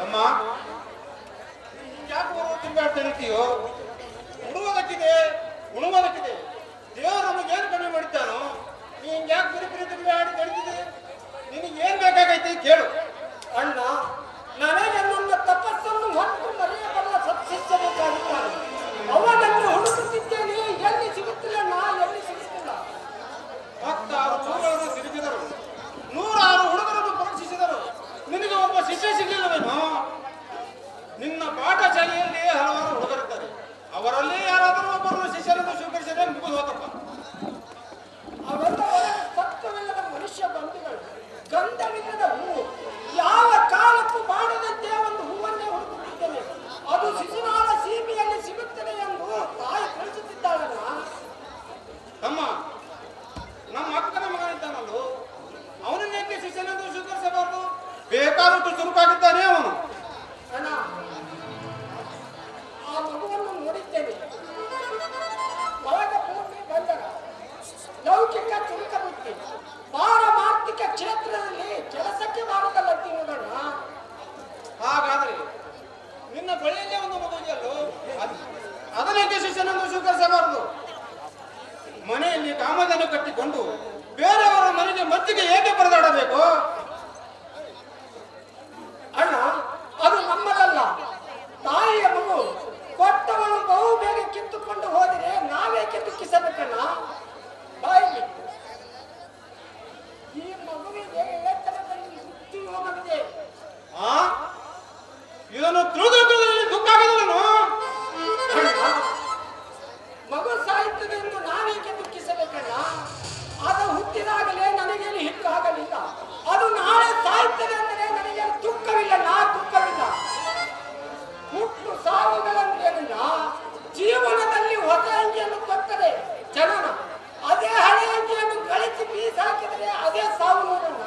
ಅಮ್ಮ ಯಾಕೆ ತಿರುಗಾಡ್ತಾ ಇರ್ತೀಯೋ? ಉಡುವುದಕ್ಕಿದೆ, ಉಣುವುದಕ್ಕಿದೆ. ದೇವರು ನಮಗೇನು ಕಡಿಮೆ ಮಾಡಿದ್ದಾನೋ? ನೀನ್ ಯಾಕೆ ಬಿರಿ ತಿರುಗಾಡಿ ನಡೀತಿದೆ? ನಿನಗೆ ಏನ್ ಬೇಕಾಗೈತಿ ಕೇಳು. ಅಣ್ಣ, ನನಗೆ ನನ್ನ ತಪಸ್ಸನ್ನು ಹೊತ್ತು ಮರೆಯಬಲ್ಲ ಸತ್ಶಿಷ್ಯ ಬೇಕಾಗುತ್ತಾನೆ. ಅವನನ್ನು ಹುಡುಕುತ್ತಿದ್ದೇನೆ, ಎಲ್ಲಿ ಸಿಗುತ್ತಿಲ್ಲ, ಎಲ್ಲಿ ಸಿಗುತ್ತಿಲ್ಲ. 16 ಊರುಗಳನ್ನು ತಿರುಗಿದರು, 106 ಹುಡುಗರನ್ನು ಪರೀಕ್ಷಿಸಿದರು. ನಿನಗೆ ಒಬ್ಬ ಶಿಷ್ಯ ಸಿಗಲಿಲ್ಲವೇನೋ? ನಿನ್ನ ಪಾಠಶಾಲೆಯಲ್ಲಿ ಹಲವಾರು ಹುಡುಗರಿದ್ದಾರೆ. ಅವರಲ್ಲಿ ಯಾರಾದರೂ ಒಬ್ಬರನ್ನು ಶಿಷ್ಯರನ್ನು ಸ್ವೀಕರಿಸಿದರೆ ಮುಗಿದು ಹೋತಪ್ಪ. ಅವೆಲ್ಲ ಸತ್ವವಿಲ್ಲದ ಮನುಷ್ಯ ಬಂಧುಗಳು, ಗಂಧವಿಲ್ಲದ ಹೂವು. ಯಾವ ಕಾಲಕ್ಕೂ ಮಾಡದಂತೆ ಒಂದು ಹೂವನ್ನೇ ಹುಡುಕುತ್ತಿದ್ದೇನೆ. ಅದು ಶಿಶುನಾಳ ಸೀಮೆಯಲ್ಲಿ ಸಿಗುತ್ತದೆ ಎಂದು ತಾಯಿ ಕಳಿಸುತ್ತಿದ್ದಾಳಲ್ಲ. ತಮ್ಮ, ನಮ್ಮ ಅಕ್ಕನ ಮಗ ಇದ್ದಾನಲ್ಲೋ, ಅವನನ್ನೇಕೆ ಶಿಷ್ಯನೆಂದು ಸ್ವೀಕರಿಸಬಾರದು? ಬೇಕಾದಷ್ಟು ಚುರುಕಾಗಿದ್ದಾನೆ ಅವನು. ಅಣ್ಣ, ಆ ಮಗುವನ್ನು ನೋಡಿದ್ದೇನೆ. ಒಳಗ ಭೂಮಿ ಬಂದರ ಲೌಕಿಕ ಚುರುಕ ಬುದ್ಧಿ, ಪಾರಮಾರ್ಥಿಕ ಕ್ಷೇತ್ರದಲ್ಲಿ ಕೆಲಸಕ್ಕೆ ಬಾರದಲ್ಲತ್ತಿ ನೋಡೋಣ. ಹಾಗಾದ್ರೆ ನಿನ್ನ ಬಳಿಯಲ್ಲೇ ಒಂದು ಮಗು ಇದೆಯಲ್ಲೋ, ಅದನ್ನೇಕೆ ಶಿಷ್ಯನೆಂದು ಸ್ವೀಕರಿಸಬಾರದು? ಮನೆಯಲ್ಲಿ ಕಾಮಧೇನು ಕಟ್ಟಿಕೊಂಡು ಬೇರೆಯವರ ಮನೆಗೆ ಮದ್ದಿಗೆ ಏಕೆ ಪರದಾಡಬೇಕು? ಅಣ್ಣ, ಅದು ನಮ್ಮದಲ್ಲ, ತಾಯಿಯ ಮಗು. ಕೊಟ್ಟವಳು ಬಹು ಬೇಗ ಕಿತ್ತುಕೊಂಡು ಹೋದರೆ ನಾವೇಕೆ ದುಃಖಿಸಬೇಕಣ್ಣ? ಬಾಯಿ, ಈ ಮಗುವಿಗೆ ವೇತನದಲ್ಲಿ ಮೃತ್ಯು ಯೋಗವಿದೆ. ಆ ಇದನ್ನು ತಿಳಿದು ದುಃಖ ಆಗೋದಿಲ್ಲನು? ಮಗು ಸಾಯುತ್ತದೆ ಎಂದು ನಾವೇಕೆ ದುಃಖಿಸಬೇಕಣ್ಣ? ಅದು ಹುಟ್ಟಿದಾಗಲೇ ನನಗೇನು ಹಿಟ್ಟು ಆಗಲಿಲ್ಲ. ಅದು ನಾಳೆ ಸಾಯುತ್ತದೆ ಅಂದರೆ ನನಗೇನು ದುಃಖವಿಲ್ಲ, ದುಃಖವಿಲ್ಲ. ಹುಟ್ಟು ಸಾವುಗಳಂತೇನಿಲ್ಲ. ಜೀವನದಲ್ಲಿ ಹೊಸ ಅಂಗಿಯನ್ನು ಕೊಟ್ಟರೆ ಜನನ, ಅದೇ ಹಳೆ ಅಂಗಿಯನ್ನು ಗಳಿಸಿ ಬೀಸಾಕಿದರೆ ಅದೇ ಸಾವು ನೋಡೋಣ.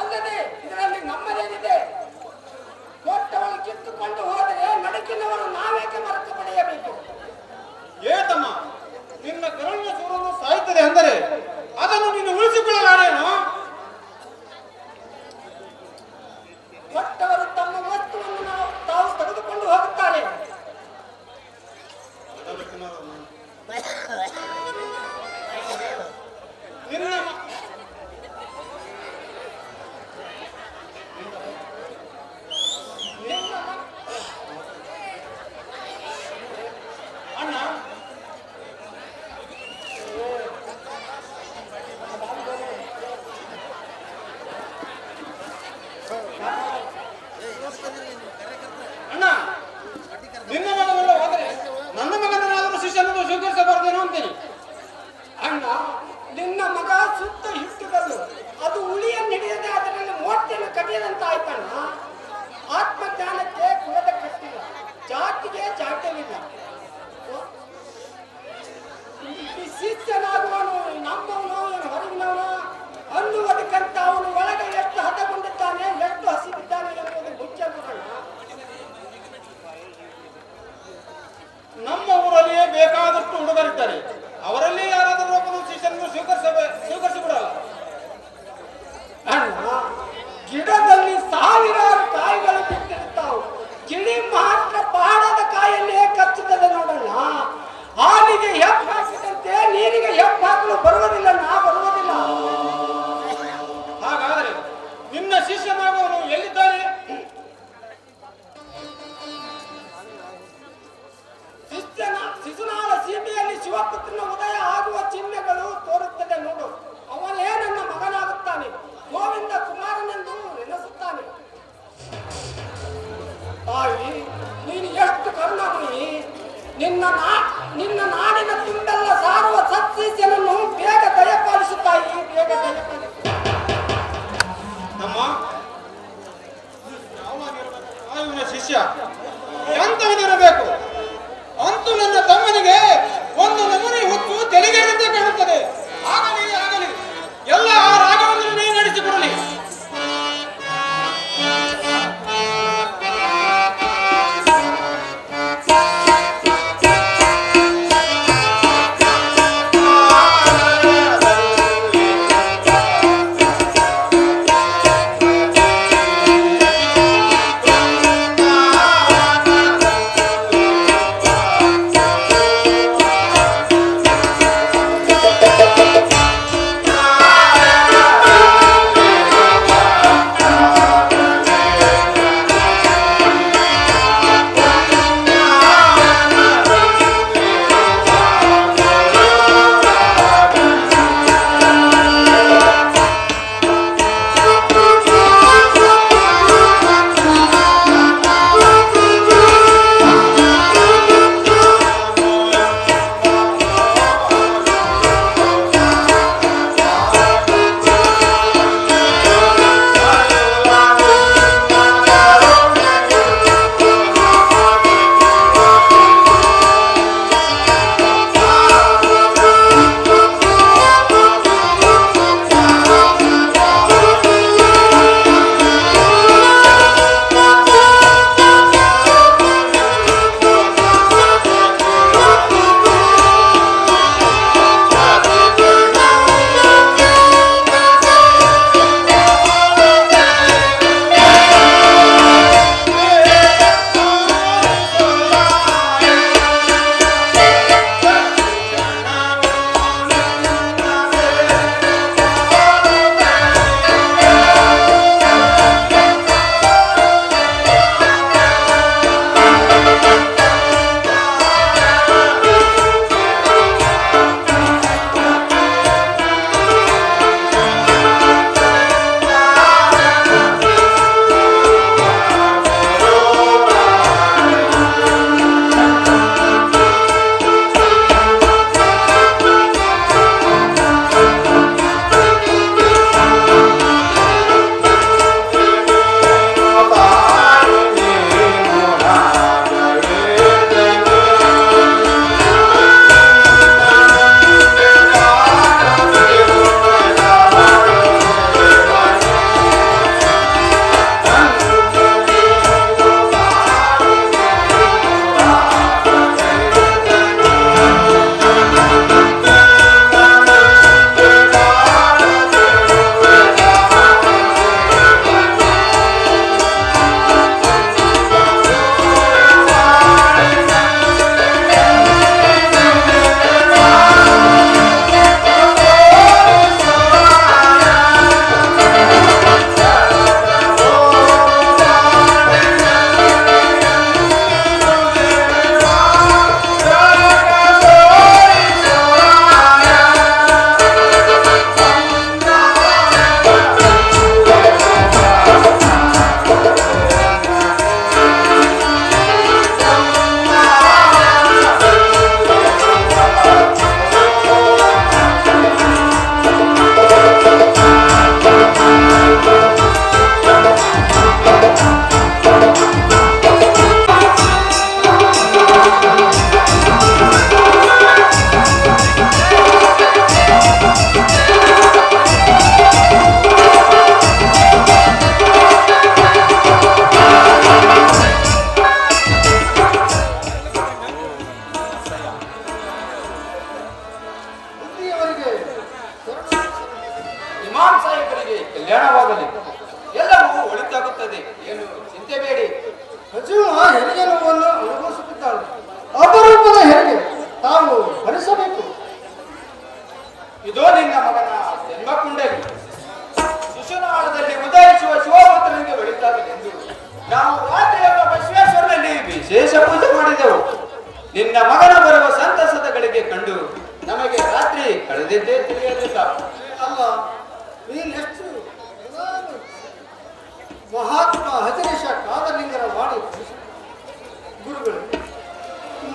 ಅಲ್ಲದೆ ಇದರಲ್ಲಿ ನಮ್ಮದೇನಿದೆ? ಕೊಟ್ಟವಳು ಕಿತ್ತುಕೊಂಡು ಹೋದರೆ ನಡುಕಿನವರು ನಾವೇಕೆ ಮರೆತು ಪಡೆಯಬೇಕು? ಏತಮ್ಮ, ನಿನ್ನ ಕರುಣಿನ ಸೂರನ್ನು ಸಾಯುತ್ತದೆ ಅಂದರೆ ಅದನ್ನು ನೀನು ಉಳಿಸಿಕೊಳ್ಳಲಾರೇನು? ಕೊಟ್ಟವರು ತಮ್ಮ ವಸ್ತುವನ್ನು ತಾವು ತೆಗೆದುಕೊಂಡು ಹೋಗುತ್ತಾರೆ. ನಿನ್ನ ಅಣ್ಣ, ಅಣ್ಣ, ನಿನ್ನ ಮಗನೆಲ್ಲ ಹೋದರೆ ನನ್ನ ಮಗನಾದರೂ ಶಿಷ್ಯನನ್ನು ಸ್ವೀಕರಿಸಬಾರ್ದೇನೋ ಅಂತೀನಿ. ಅಣ್ಣ, ನಿನ್ನ ಮಗ ಸುತ್ತ ಹಿಟ್ಟುಗಲ್ಲು, ಅದು ಉಳಿಯನ್ನು ಹಿಡಿಯದೆ ಅದರಲ್ಲಿ ಮೋರ್ತಿಯನ್ನು ಕಟ್ಟಿಯದಂತಾಯ್ತಣ್ಣ. ಆತ್ಮಜ್ಞಾನಕ್ಕೆ ಕುಲದ ಕಟ್ಟಿಲ್ಲ, ಜಾತಿಗೆ ಜಾಟ್ಯವಿಲ್ಲ. ಶಿಷ್ಯನಾಗುವನು ನಮ್ಮವನು ಹೊರಗಿನವನು ಅನ್ನುವುದಕ್ಕಂತ ಅವನು ಒಳಗೆ ಎಷ್ಟು ಹಠಗೊಂಡಿದ್ದಾನೆ, ಎಷ್ಟು ಹಸಿದಿದ್ದಾನೆ ಎನ್ನುವುದು ಮುಖ್ಯ ನೋಡೋಣ. ನಮ್ಮ ಊರಲ್ಲಿಯೇ ಬೇಕಾದಷ್ಟು ಹುಡುಗರಿದ್ದಾರೆ. ಅವರಲ್ಲಿ ಯಾರಾದರೂ ಒಬ್ಬರು ಶಿಷ್ಯನನ್ನು ಸ್ವೀಕರಿಸಿಬಿಡಲ್ಲ. ಅಣ್ಣ, ಗಿಡದಲ್ಲಿ ಸಾವಿರಾರು ಕಾಯಿಗಳು ಬಿಟ್ಟಿರುತ್ತಾವು, ಗಿಳಿ ಮಾತ್ರ ಬಾಡದ ಕಾಯಲ್ಲೇ ಕಚ್ಚುತ್ತದೆ ನೋಡೋಣ. ಹಾಲಿಗೆ ಹೆಪ್ಪು ಹಾಕಿದಂತೆ ನೀರಿಗೆ ಹೆಪ್ಪು ಹಾಕ ಇಮಾಮ್ ಸಾಹೇಬರಿಗೆ ಕಲ್ಯಾಣವಾಗಲಿ, ಎಲ್ಲವೂ ಒಳಿತಾಗುತ್ತದೆ, ಏನು ಚಿಂತೆ ಬೇಡಿ. ಅಜೀವ ಹೆರಿಗೆ ನೋವನ್ನು ಅನುಭವಿಸುತ್ತಿದ್ದಾಳೆ. ಅಪರೂಪದ ಹೆರಿಗೆ ತಾವು ಭರಿಸಬೇಕು. ಇದೋ ನಿನ್ನ ಮಗನ ಜನ್ಮ ಕುಂಡಲಿ ಶಿಶುನಾಳದಲ್ಲಿ ಉದಯಿಸುವ ಶಿವಪುತ್ರನಿಗೆ ಒಳಿತಾಗಲೆಂದು ನಾವು ರಾತ್ರಿಯೆಲ್ಲ ಬಸವೇಶ್ವರನಲ್ಲಿ ವಿಶೇಷ ಪೂಜೆ ಮಾಡಿದೆವು. ನಿನ್ನ ಮಗನ ಬರುವ ಸಂತಸದಗಳಿಗೆ ಕಂಡು ನಮಗೆ ರಾತ್ರಿ ಕಳೆದಿದ್ದೇ ತಿಳಿಯಲಿಲ್ಲ. ಅಲ್ಲ, ನೀನೆಷ್ಟು ಮಹಾತ್ಮ ಹಜರೇಶ ಕಾದಲಿಂಗರ ವಾಣಿ ಗುರುಗಳು.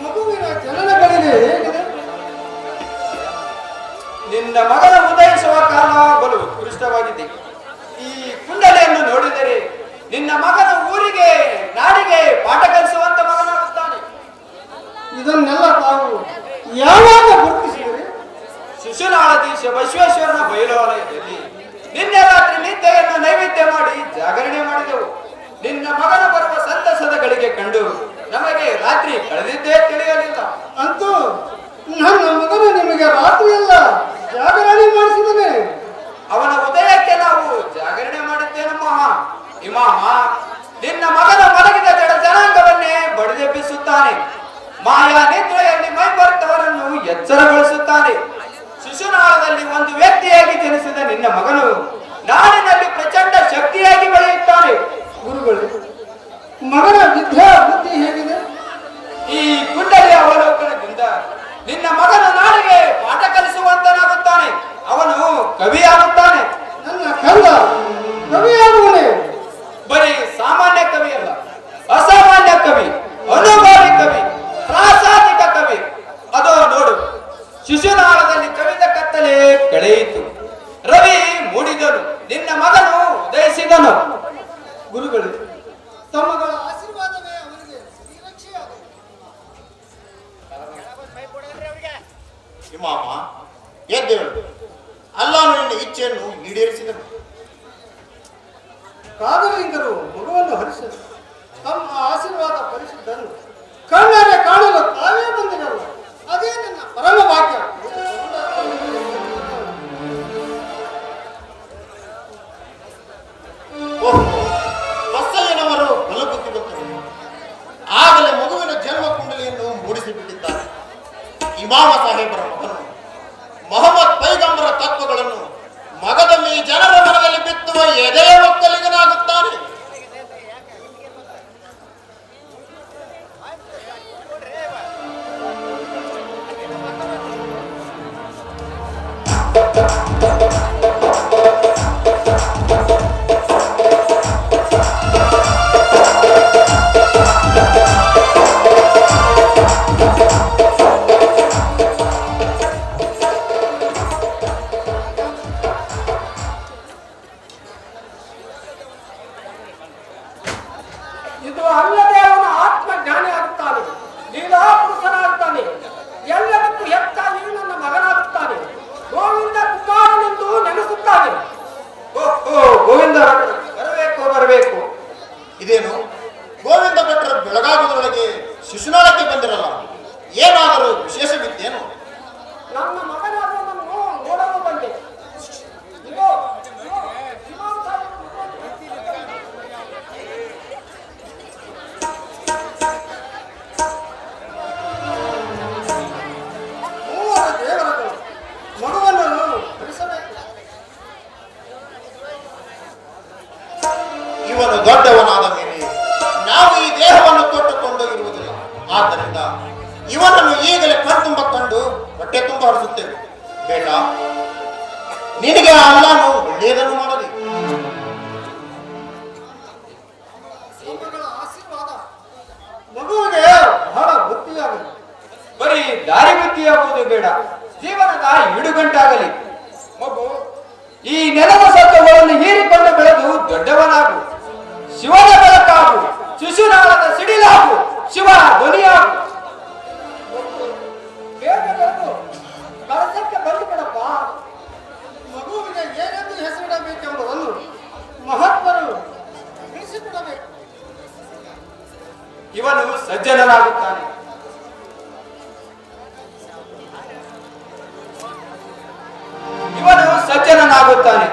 ಮಗುವಿನ ಜನನಗಳಿಗೆ ಹೇಗಿದೆ? ನಿನ್ನ ಮಗನ ಉದಯಿಸುವ ಕಾಲ ಬಲು ಉತ್ಕೃಷ್ಟವಾಗಿದೆ. ಈ ಕುಂಡಲಿಯನ್ನು ನೋಡಿದರೆ ನಿನ್ನ ಮಗನ ಊರಿಗೆ ನಾಡಿಗೆ ಪಾಠ ಕಲಿಸುವಂತ ಮಗನಾಗುತ್ತಾನೆ. ಇದನ್ನೆಲ್ಲ ತಾವು ಯಾವಾಗ ಗುರುತಿಸಿದರೆ? ಶಿಶುನಾಳಧೀಶ ಬಸವೇಶ್ವರನ ಬಯಲಾಲಯದಲ್ಲಿ ನಿನ್ನೆ ರಾತ್ರಿ ನಿತ್ಯೆಯನ್ನು ನೈವೇದ್ಯ ಮಾಡಿ ಜಾಗರಣೆ ಮಾಡಿದೆವು. ನಿನ್ನ ಮಗನ ಬರುವ ಸಂತಸದಗಳಿಗೆ ಕಂಡು ನಮಗೆ ರಾತ್ರಿ ಕಳೆದಿದ್ದೇ ತಿಳಿಯಲಿಲ್ಲ. ಅಂತೂ ನನ್ನ ಮಗನು ನಿಮಗೆ ರಾತ್ರಿಯೆಲ್ಲ ಜಾಗರಣೆ ಮಾಡಿಸಿದನೆ. ಅವನ ಉದಯಕ್ಕೆ ನಾವು ಜಾಗರಣೆ ಮಾಡಿದ್ದೇನಮ್ಮ. ಇಮಾಮ ನಿನ್ನ ಮಗನ ಮಲಗಿದ ಜಡ ಜನಾಂಗವನ್ನೇ ಬಡಿದೆಬ್ಬಿಸುತ್ತಾನೆ. ಮಾಯಾ ನಿದ್ರೆಯಲ್ಲಿ ಮೈಮರೆತವರನ್ನು ಎಚ್ಚರಗೊಳಿಸುತ್ತಾನೆ. ಶಿಶುನಾಳದಲ್ಲಿ ಒಂದು ವ್ಯಕ್ತಿಯಾಗಿ ಜನಿಸಿದ ನಿನ್ನ ಮಗನು ನಾಡಿನಲ್ಲಿ ಪ್ರಚಂಡ ಶಕ್ತಿಯಾಗಿ ಬೆಳೆಯುತ್ತಾನೆ. ಗುರುಗಳು, ಮಗನ ವಿದ್ಯಾ ಬುದ್ಧಿ ಹೇಗಿದೆ? ಈ ಕುಂಡಲಿಯ ಅವಲೋಕನದಿಂದ ನಿನ್ನ ಮಗನ ನಾಡಿಗೆ ಪಾಠ ಕಲಿಸುವಂತನಾಗುತ್ತಾನೆ. ಅವನು ಕವಿಯಾಗುತ್ತಾನೆ. ನನ್ನ ಕಂದ ಕವಿಯಾಗುವನೇ? ಬರೀ ಸಾಮಾನ್ಯ ಕವಿ ಅಲ್ಲ, ಅಸಾಮಾನ್ಯ ಕವಿ, ಅನುಭವಿ ಕವಿ, ಪ್ರಾಸಾದಿಕ ಕವಿ. ಅದೋ ನೋಡು, ಶಿಶುನಾಳದಲ್ಲಿ ಕವಿದ ಕತ್ತಲೆ ಕಳೆಯಿತು, ರವಿ ಮೂಡಿದನು, ನಿನ್ನ ಮಗನು ಉದಯಿಸಿದನು. ಗುರುಗಳು, ತಮ್ಮಗಳ ಆಶೀರ್ವಾದವೇ ಅವರಿಗೆ ಶ್ರೀರಕ್ಷೆಯಾಗಲಿ. ಇಮಾಮ ಎದ್ದೇಳು. ಅಲ್ಲಾನು ನಿನ್ನ ಇಚ್ಛೆಯನ್ನು ಈಡೇರಿಸಿದನು. ಕಾದಲಿಂಗರು ಮಗುವನ್ನು ಹರಿಸಲು ತಮ್ಮ ಆಶೀರ್ವಾದ ಪರಿಸಿದ್ದನ್ನು ಕಣ್ಣಾರೆ ಕಾಣಲು ತಾವೇ ಬಂದಿರಲ್ಲ. ಅದೇ ನನ್ನ ಪರಮ ಭಾಗ್ಯ. ಓಹ್, ಬಸಯ್ಯನವರು ಬಲಬುದ್ಧಿ ಬಂದರು. ಆಗಲೇ ಮಗುವಿನ ಜನ್ಮ ಕುಂಡಲಿಯನ್ನು ಮೂಡಿಸಿಬಿಟ್ಟಿದ್ದಾರೆ. ಇಮಾಮ ಸಾಹೇಬರ ಮಗನು ಮೊಹಮ್ಮದ್ ಪೈಗಂಬರ ತತ್ವಗಳನ್ನು ಮಗದಲ್ಲಿ ಜನರ ಮನದಲ್ಲಿ ಬಿತ್ತುವ ಎದೆಯ ಒಕ್ಕಲಿಗನಾಗುತ್ತಾನೆ. ಇದು ಅಲ್ಲದೆ ಅವನ ಆತ್ಮಜ್ಞಾನಿ ಆಗುತ್ತಾನೆ, ಲೀಲಾ ಪುರುಷನಾಗುತ್ತಾನೆ, ಎಲ್ಲದಕ್ಕೂ ಹೆಚ್ಚಾಗಿ ನನ್ನ ಮಗನಾಗುತ್ತಾನೆ, ಗೋವಿಂದ ಕುಮಾರನೆಂದು ನೆನೆಸುತ್ತಾನೆ. ಗೋವಿಂದ ಬರಬೇಕು ಬರಬೇಕು. ಇದೇನು ಗೋವಿಂದ ಭಟ್ರ ಬೆಳಗಾಗುವುದರೊಳಗೆ ಶಿಶುನಾಳಕ್ಕೆ ಬಂದಿರಲ್ಲ, ಏನಾದರೂ ವಿಶೇಷವಿದ್ದೇನು? ನನ್ನ ಮಗನಾದವನನ್ನು ನೋಡಲು ಬಂದೆ. ಇಗೋ, ಇಗೋ, ಇಮಾಮ್ ಸಾಹೇಬರು ಮೂವರು ದೇವರುಗಳು ಮಗುವನ್ನು ಬಿಡಿಸಬೇಕು. ಇವನು ದೊಡ್ಡವನಾದ ಮೇಲೆ ನಾವು ಈ ದೇಹವನ್ನು ತೊಟ್ಟುಕೊಂಡು ಇರುವುದಿಲ್ಲ. ಆದ್ದರಿಂದ ಇವನನ್ನು ಈಗಲೇ ಕಣ್ತುಂಬ ಕಂಡು ಹೊಟ್ಟೆ ತುಂಬ ಹರಿಸುತ್ತೇವೆ. ಬೇಡ, ನಿನಗೆ ಅಲ್ಲಾನು ಒಳ್ಳೆಯದನ್ನು ಮಾಡಲಿ. ಮಗಳ ಆಶೀರ್ವಾದ ಮಗುವಿಗೆ ಬಹಳ ಬುದ್ಧಿಯಾಗಲಿ. ಬರೀ ದಾರಿ ಬುದ್ಧಿಯಾಗುವುದು ಬೇಡ, ಜೀವನದ ಇಡುಗಂಟಾಗಲಿ. ಮಗು ಈ ನೆಲದ ಸತ್ವಗಳನ್ನು ಹೀರಿಕೊಂಡು ಬೆಳೆದು ದೊಡ್ಡವನಾಗು, ಶಿವನ ಬೆಳಕಾಗು, ಶಿಶುನಾಳದ ಸಿಡಿಲಾಗು, ಶಿವ ಧ್ವನಿಯಾಗು. ಬೇಗ ಬಂದು ಕಳಸಕ್ಕೆ ಬಂದು ಬಿಡಪ್ಪ. ಮಗುವಿಗೆ ಏನೆಂದು ಹೆಸರಿಡಬೇಕೆಂಬುದನ್ನು ಮಹಾತ್ಮರು ತಿಳಿಸಿಕೊಡಬೇಕು. ಇವನು ಸಜ್ಜನನಾಗುತ್ತಾನೆ. ಇವನು ಸಜ್ಜನನಾಗುತ್ತಾನೆ.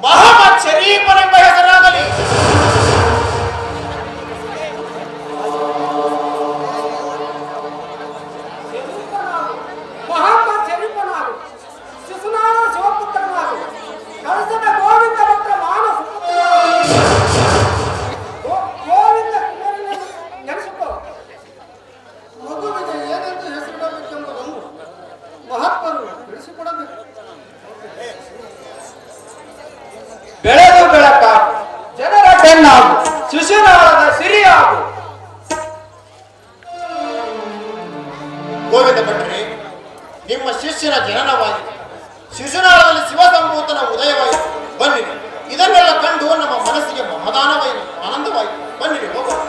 ಮಹಮ್ಮದ್ ಶರೀಫನೆಂಬ ಹೆಸರಾಗಲಿ. ಮಹಮ್ಮದ್ ಶರೀಫನಾಗು, ಶಿಶುನಾಳ ಶಿವಪುತ್ರನಾಗು, ಕಳಸದ ಗೋವಿಂದ ಭಟ್ರ ಮಾನಸ ಗೋವಿಂದ ನೆನೆಸಿಕೋ. ಮಗುವಿಗೆ ಏನೆಂದು ಹೆಸರಿಡಬೇಕೆಂಬುದನ್ನು ಮಹಾತ್ಮರು ತಿಳಿಸಿಕೊಡಬೇಕು. ಬೆಳೆದು ಬೆಳಕಾಗು, ಜನರ ಬೆನ್ನಾಗು, ಶಿಶುನಾಳದ ಸಿರಿಯಾಗು. ಗೋವಿಂದ ಭಟ್ರೆ, ನಿಮ್ಮ ಶಿಷ್ಯನ ಜನನವಾಯಿತು, ಶಿಶುನಾಳದಲ್ಲಿ ಶಿವಸಂಭೂತನ ಉದಯವಾಯಿತು. ಬನ್ನಿರಿ, ಇದನ್ನೆಲ್ಲ ಕಂಡು ನಮ್ಮ ಮನಸ್ಸಿಗೆ ಮಹದಾನವಾಯಿತು, ಆನಂದವಾಯಿತು. ಬನ್ನಿರಿ, ಹೋಗೋಣ.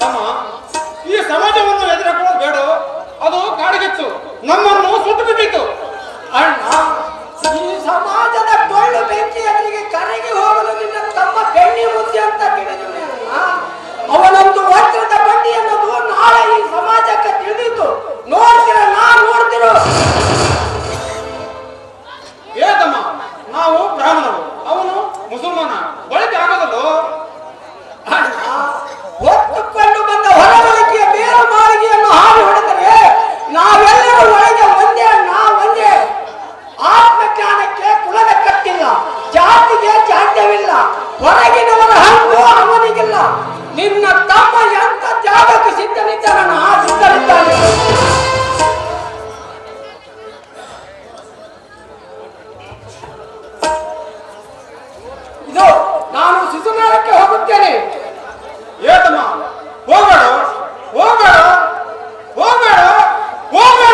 ತಮ್ಮ ಈ ಸಮಾಜವನ್ನು ಎದುರಾಕೊಳ್ಳೋದು ಬೇಡ, ಅದು ಕಾಡಿಗಿತ್ತು, ನಮ್ಮನ್ನು ಸುಟ್ಟು ಬಿದ್ದಿತ್ತು. ಅಣ್ಣ, ಈ ಸಮಾಜದ ಟೊಳ್ಳು ಬೆಂಕಿ ಎದುರಿಗೆ ಕರಗಿ ಹೋಗಲು ನಿನ್ನ ತಮ್ಮ ಬೆಣ್ಣೆ ಮುದ್ದೆ ಅಂತ ತಿಳಿದಿದೆ ಅಣ್ಣ. ಅವನೊಂದು ವಜ್ರದ ಬಂಡಿ ಅನ್ನೋದು ನಾಳೆ ಈ ಸಮಾಜಕ್ಕೆ ತಿಳಿದಿತ್ತು. ನೋಡ್ತೀರ, ನೋಡ್ತಿರೋ. ಏತಮ್ಮ, ನಾವು ಬ್ರಾಹ್ಮಣರು, ಅವನು ಮುಸಲ್ಮಾನ, ಬಳಕೆ ಆಗೋದಲ್ಲೋ. ಅಣ್ಣ, ಹೊತ್ತುಕೊಂಡು ಬಂದ ಹೊರಗಳಿಕೆಯ ಬೇರೆ ಮಾಳಿಗೆಯನ್ನು ಹಾರಿ ಹೊಡೆದರೆ ನಾವೆಲ್ಲರೂ ಒಳಗೆ ಒಂದೇ ಅಣ್ಣ, ಒಂದೇ. ಆತ್ಮಜ್ಞಾನಕ್ಕೆ ಕುಲದ ಕಟ್ಟಿಲ್ಲ, ಜಾತಿಗೆ ಜಾತ್ಯವಿಲ್ಲ, ಹೊರಗಿನವರ ಹಂಗು ಅವನಿಗಿಲ್ಲ. ನಿನ್ನ ತಮ್ಮ ಎಂತ ತ್ಯಾಗಕ್ಕೆ ಸಿದ್ಧನಿದ್ದಾನ, ಸಿದ್ಧನಿದ್ದಾನೆ. ಇದು ನಾನು ಶಿಶುನಾಳಕ್ಕೆ ಹೋಗುತ್ತೇನೆ. ಏತಮ್ಮ, ಹೋಗಬೇಡ, ಹೋಗಬೇಡ, ಹೋಗಬೇಡ, ಹೋಗಬೇಡ.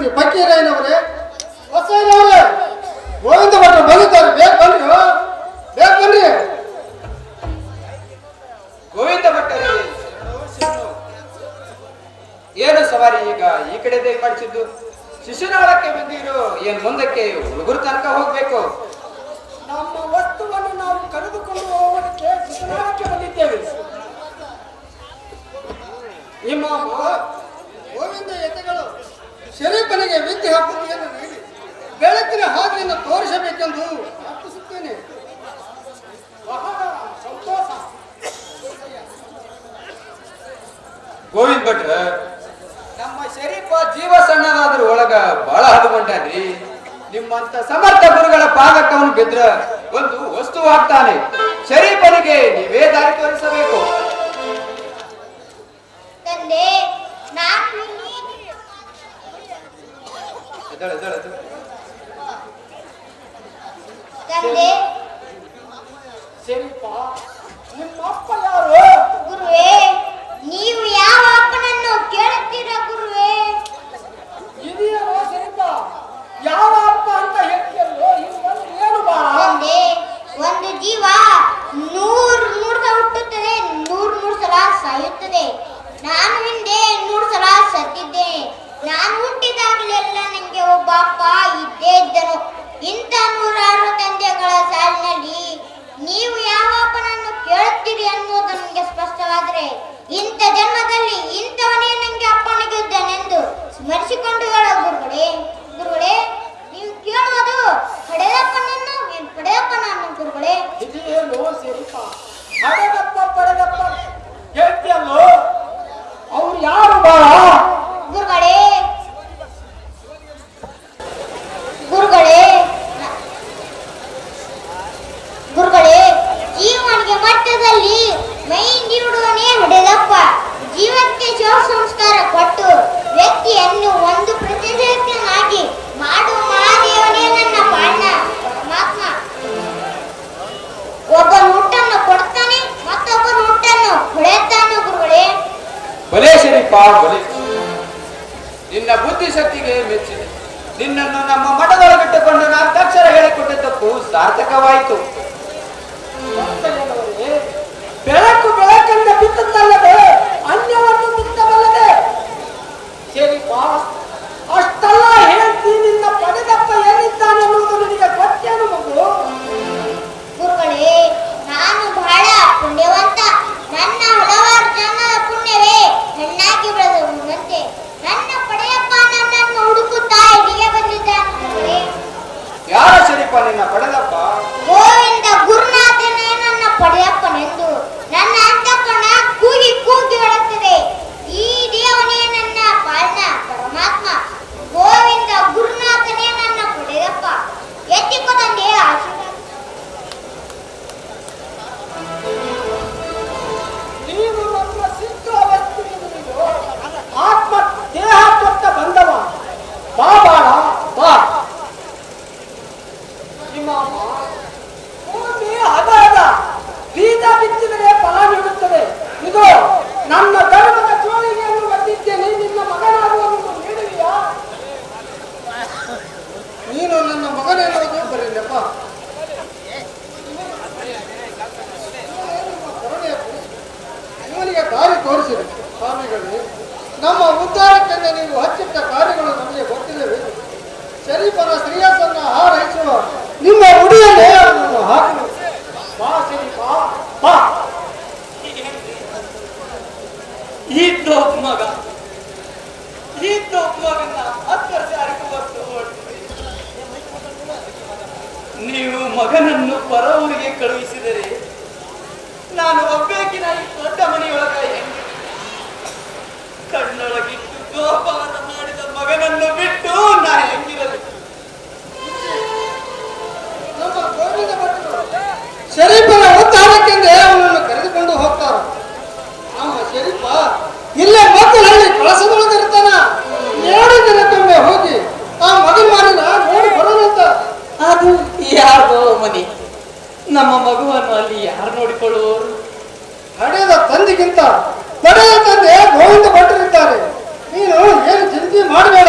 ಶ್ರೀ ಫಕೀರಯ್ಯನವರೇ, ಹೊಸಯ್ಯನವರೇ, ಗೋವಿಂದ ಭಟ್ರು ಬಂದಿದ್ದಾರೆ, ಬೇಗ ಬನ್ರಿ, ಬೇಗ ಬನ್ರಿ. ಗೋವಿಂದ ಭಟ್ಟರೇ, ಏನು ಸವಾರಿ ಈಗ ಈ ಕಡೆ ಮಾಡಿಸಿದ್ದು? ಶಿಶುನಾಳಕ್ಕೆ ಬಂದಿರೋ ಏನ್ ಮುಂದಕ್ಕೆ ಹುಡುಗರು ತನಕ ಹೋಗ್ಬೇಕು? ನಮ್ಮ ವಸ್ತುವನ್ನು ನಾವು ಕರೆದುಕೊಂಡು ಹೋಗೋದಕ್ಕೆ ಶಿಶುನಾಳಕ್ಕೆ ಬಂದಿದ್ದೇವೆ. ನಿಮ್ಮ ಗೋವಿಂದ ಎತೆಗಳು ಶರೀಫನಿಗೆ ವಿದ್ಯೆ ಬುದ್ಧಿಯನ್ನು ನೀಡಿ ಬೆಳಕಿನ ಹಾದಿಯನ್ನು ತೋರಿಸಬೇಕೆಂದು ಪ್ರಾರ್ಥಿಸುತ್ತೇನೆ. ಬಹಳ ಸಂತೋಷ. ಗೋವಿಂದ ಭಟ್ರ, ನಮ್ಮ ಶರೀಫ ಜೀವ ಸಣ್ಣದಾದ್ರೂ ಒಳಗ ಬಹಳ ಹದಗೊಂಡ್ರಿ. ನಿಮ್ಮಂತ ಸಮರ್ಥ ಗುರುಗಳ ಪಾದಕ್ಕೆ ಅವನು ಬಿದ್ರ ಒಂದು ವಸ್ತುವಾಗ್ತಾನೆ. ಶರೀಫನಿಗೆ ನೀವೇ ದಾರಿ ತೋರಿಸಬೇಕು. ತಂದೆ, ನಾನು ತಂದೆ, ಶರೀಫ, ನಿಮ್ಮ ಅಪ್ಪ ಯಾರು? ಗುರುವೇ, ನೀವು ಯಾವ ಅಪ್ಪನನ್ನು ಕೇಳುತ್ತೀರಾ ಗುರುವೇ? ಇದೆಯೋ ಶರೀಫ, ಯಾವ ಅಪ್ಪ ಅಂತ ಹೇಳ್ತೀರೋ ಏನು ಬಾ? ತಂದೆ, ಒಂದು ಜೀವ 100 ಸಲ ಹುಟ್ಟುತ್ತದೆ, 100 ಸಲ ಸಾಯುತ್ತದೆ. ನಾನು ಹಿಂದೆ 100 ಸಲ ಸತ್ತಿದ್ದೇನೆ. ನಾನು ಹುಟ್ಟಿದಾಗಲೆಲ್ಲ ನನಗೆ ಒಬ್ಬ ಅಪ್ಪ ಇದ್ದೇ ಇದ್ದನು. ಇಂಥ 106 ತಂದೆಗಳ ಸಾಲಿನಲ್ಲಿ ನೀವು ಯಾವ ಅಪ್ಪನನ್ನು ಕೇಳುತ್ತೀರಿ ಅನ್ನೋದು ನನಗೆ ಸ್ಪಷ್ಟವಾದರೆ, ಇಂಥ ಜನ್ಮದಲ್ಲಿ ಇಂಥವನೇ ನನಗೆ ಅಪ್ಪನಿಗಿದ್ದಾನೆಂದು ಸ್ಮರಿಸಿಕೊಂಡು ಹೇಳೋ ಗುರುಗಳೇ. ಗುರುಗಳೇ, ನೀವು ಕೇಳುವುದು ಪಡೆದಪ್ಪನನ್ನು ಪಡೆದಪ್ಪನನ್ನು ಗುರುಗಳೇ. ಇದೇನು ಶರೀಫ, ಹಡೆದಪ್ಪ ಪಡೆದಪ್ಪ ಹೇಳ್ತಿಯಲ್ಲೋ? ಅವ್ರು ಯಾರು ಬಾ? ಗುರುಗಳೇ, ಗುರುಗಳೇ, ಗುರುಗಳೇ, ಜೀವನಿಗೆ ಮಟ್ಟದಲ್ಲಿ ಮೈ ನೀಡುವನೇ ಹೊಡೆದಪ್ಪ. ಜೀವಕ್ಕೆ ಶಿವ ಸಂಸ್ಕಾರ ಕೊಟ್ಟು ವ್ಯಕ್ತಿಯನ್ನು ಒಂದು ಪ್ರತಿಷ್ಠಿತನಾಗಿ ಮಾಡುವ ಮಹಾದೇವನೇ ನನ್ನ ಪಾಣ್ಣ ಪರಮಾತ್ಮ. ಒಬ್ಬ ಹುಟ್ಟನ್ನು ಕೊಡ್ತಾನೆ, ಮತ್ತೊಬ್ಬನ ಹುಟ್ಟನ್ನು ಹೊಡೆಯುತ್ತಾನೆ ಗುರುಗಳೇ. ಬಲೆ ಶರೀಫ, ಬಲೆ. ನಿನ್ನ ಬುದ್ಧಿಶಕ್ತಿಗೆ ಮೆಚ್ಚಿದೆ. ನಿನ್ನನ್ನು ನಮ್ಮ ಮಠದೊಳಗಿಟ್ಟುಕೊಂಡು 4 ಅಕ್ಷರ ಹೇಳಿಕೊಟ್ಟಿದ್ದಕ್ಕೂ ಸಾರ್ಥಕವಾಯಿತು. ಬೆಳಕು ಬೆಳಕನ್ನು ಬಿತ್ತಲ್ಲದೆ ಅನ್ಯವನ್ನು ಬಿತ್ತಬಲ್ಲದೆ. ಶರೀಫ, ಅಷ್ಟೆಲ್ಲ ಹೇಳ್ತಿ, ನಿನ್ನ ಪಡೆದಪ್ಪ ಎಲ್ಲಿದ್ದಾನೆ ಅನ್ನುವುದು ನಿನಗೆ ಗೊತ್ತೇನು ಮಗು? ಗುರುಗಳೇ, ನಾನು ಬಹಳ ಪುಣ್ಯವಂತ. ನನ್ನ ಹಲವಾರು ಜನರ ಪುಣ್ಯವೇ ಹೆಣ್ಣಾಗಿ ಬೆಳೆದಂತೆ ನನ್ನ ಪಡೆಯಪ್ಪ ನನ್ನನ್ನು ಹುಡುಕುತ್ತಾ ಇಲ್ಲಿಗೆ ಬಂದಿದ್ದಾನೆ ಗುರುಗಳೇ. ಯಾರ ಶರೀಫ ನಿನ್ನ ಪಡೆದಪ್ಪ? ಗೋವಿಂದ ಗುರುನಾಥನೇ ನನ್ನ ಪಡೆಯಪ್ಪನೆಂದು ನನ್ನ ಅಂತಃಕರಣ ಕೂಗಿ ಕೂಗಿ ಹೇಳುತ್ತದೆ. ಈ ದೇವನೇ ನನ್ನ ಪಾಲನ ಪರಮಾತ್ಮ. ಗೋವಿಂದ ಗುರುನಾಥನೇ ನನ್ನ ಪಡೆಯಪ್ಪ. ಎತ್ತಿಕೊ ತಂದೆ ಆಶೀರ್ವಾದ. ನೀನು ನಮ್ಮ ಸಿದ್ಧ ವಸ್ತುವಿನ ಆತ್ಮ ದೇಹ ತೊಟ್ಟ ಬಂದವ. ಬಾ ಬಾಳ ಬಾ. ಇಮಾಮ, ಭೂಮಿ ಹದ ಹದ ಬೀಜ ಬಿತ್ತಿದರೆ ಫಲ ನೀಡುತ್ತದೆ. ಇದು ನನ್ನ ಧರ್ಮದ ಚೋಳಿಗೆಯನ್ನು ಬಂದಿದ್ದೇನೆ. ನಿನ್ನ ಮಗನಾಗುವನ್ನು ನೀಡುವಿಯಾ? ನೀನು ನನ್ನ ಮಗನೆನ್ನುವುದು ಬರಲಿಲ್ಲಪ್ಪ. ಇವನಿಗೆ ದಾರಿ ತೋರಿಸಿದೆ. ಸ್ವಾಮಿಗಳೇ, ನಮ್ಮ ಉದ್ಧಾರಕ್ಕೆಂದು ನೀವು ಹಚ್ಚಿಟ್ಟ ಕಾರ್ಯಗಳು ನಮಗೆ ಗೊತ್ತಿಲ್ಲವೇ? ಶರೀಫನ ಶ್ರೇಯಸ್ಸನ್ನು ಹಾರೈಸುವ ನಿಮ್ಮ ಉಡಿಯಲ್ಲೇ ಅದನ್ನು ಹಾಕಲು. ಬಾ ಶರೀಫ, ಬಾ. ಇದ್ದೊಬ್ಬ ಮಗನ 10 ವರ್ಷ ಅರಿಕುವತ್ತು ನೀವು ಮಗನನ್ನು ಪರ ಊರಿಗೆ ಕಳುಹಿಸಿದರೆ ನಾನು ಒಬ್ಬೇಕಿನ ಈ ದೊಡ್ಡ ಮನೆಯೊಳಗ ಹೆಂಗೆ ಕಣ್ಣೊಳಗಿಟ್ಟು ಗೋಪಾನ ಮಾಡಿದ ಮಗನನ್ನು ಬಿಟ್ಟು ನಾ ಹೆಂಗಿರಲಿ? ನಮ್ಮ ಗೋವಿಂದ ಭಟ್ರು ಶರೀಫನ ಉದ್ಧಾರಕ್ಕೆಂದೇ ಅವನನ್ನು ಕರೆದುಕೊಂಡು ಹೋಗ್ತಾರೆ. ನಮ್ಮ ಶರೀಫ ಇಲ್ಲೇ ಮಕ್ಕಳಲ್ಲಿ ಕಳಸದೊಳಗಿರ್ತಾನ. 2 ದಿನಕ್ಕೊಮ್ಮೆ ಹೋಗಿ ಆ ಮಗನ ಮಾರಿನ ನೋಡಿ ಬರೋಣಂತ. ಅದು ಯಾರ್ದೋ ಮನೆ. ನಮ್ಮ ಮಗುವನ್ನು ಅಲ್ಲಿ ಯಾರು ನೋಡಿಕೊಳ್ಳುವರು? ಹಡೆದ ತಂದೆಗಿಂತ ಪಡೆದ ತಂದೆ ಗೋವಿಂದ ಭಟ್ರಿದ್ದಾರೆ. ನೀನು ಏನು ಚಿಂತೆ ಮಾಡಬೇಡ.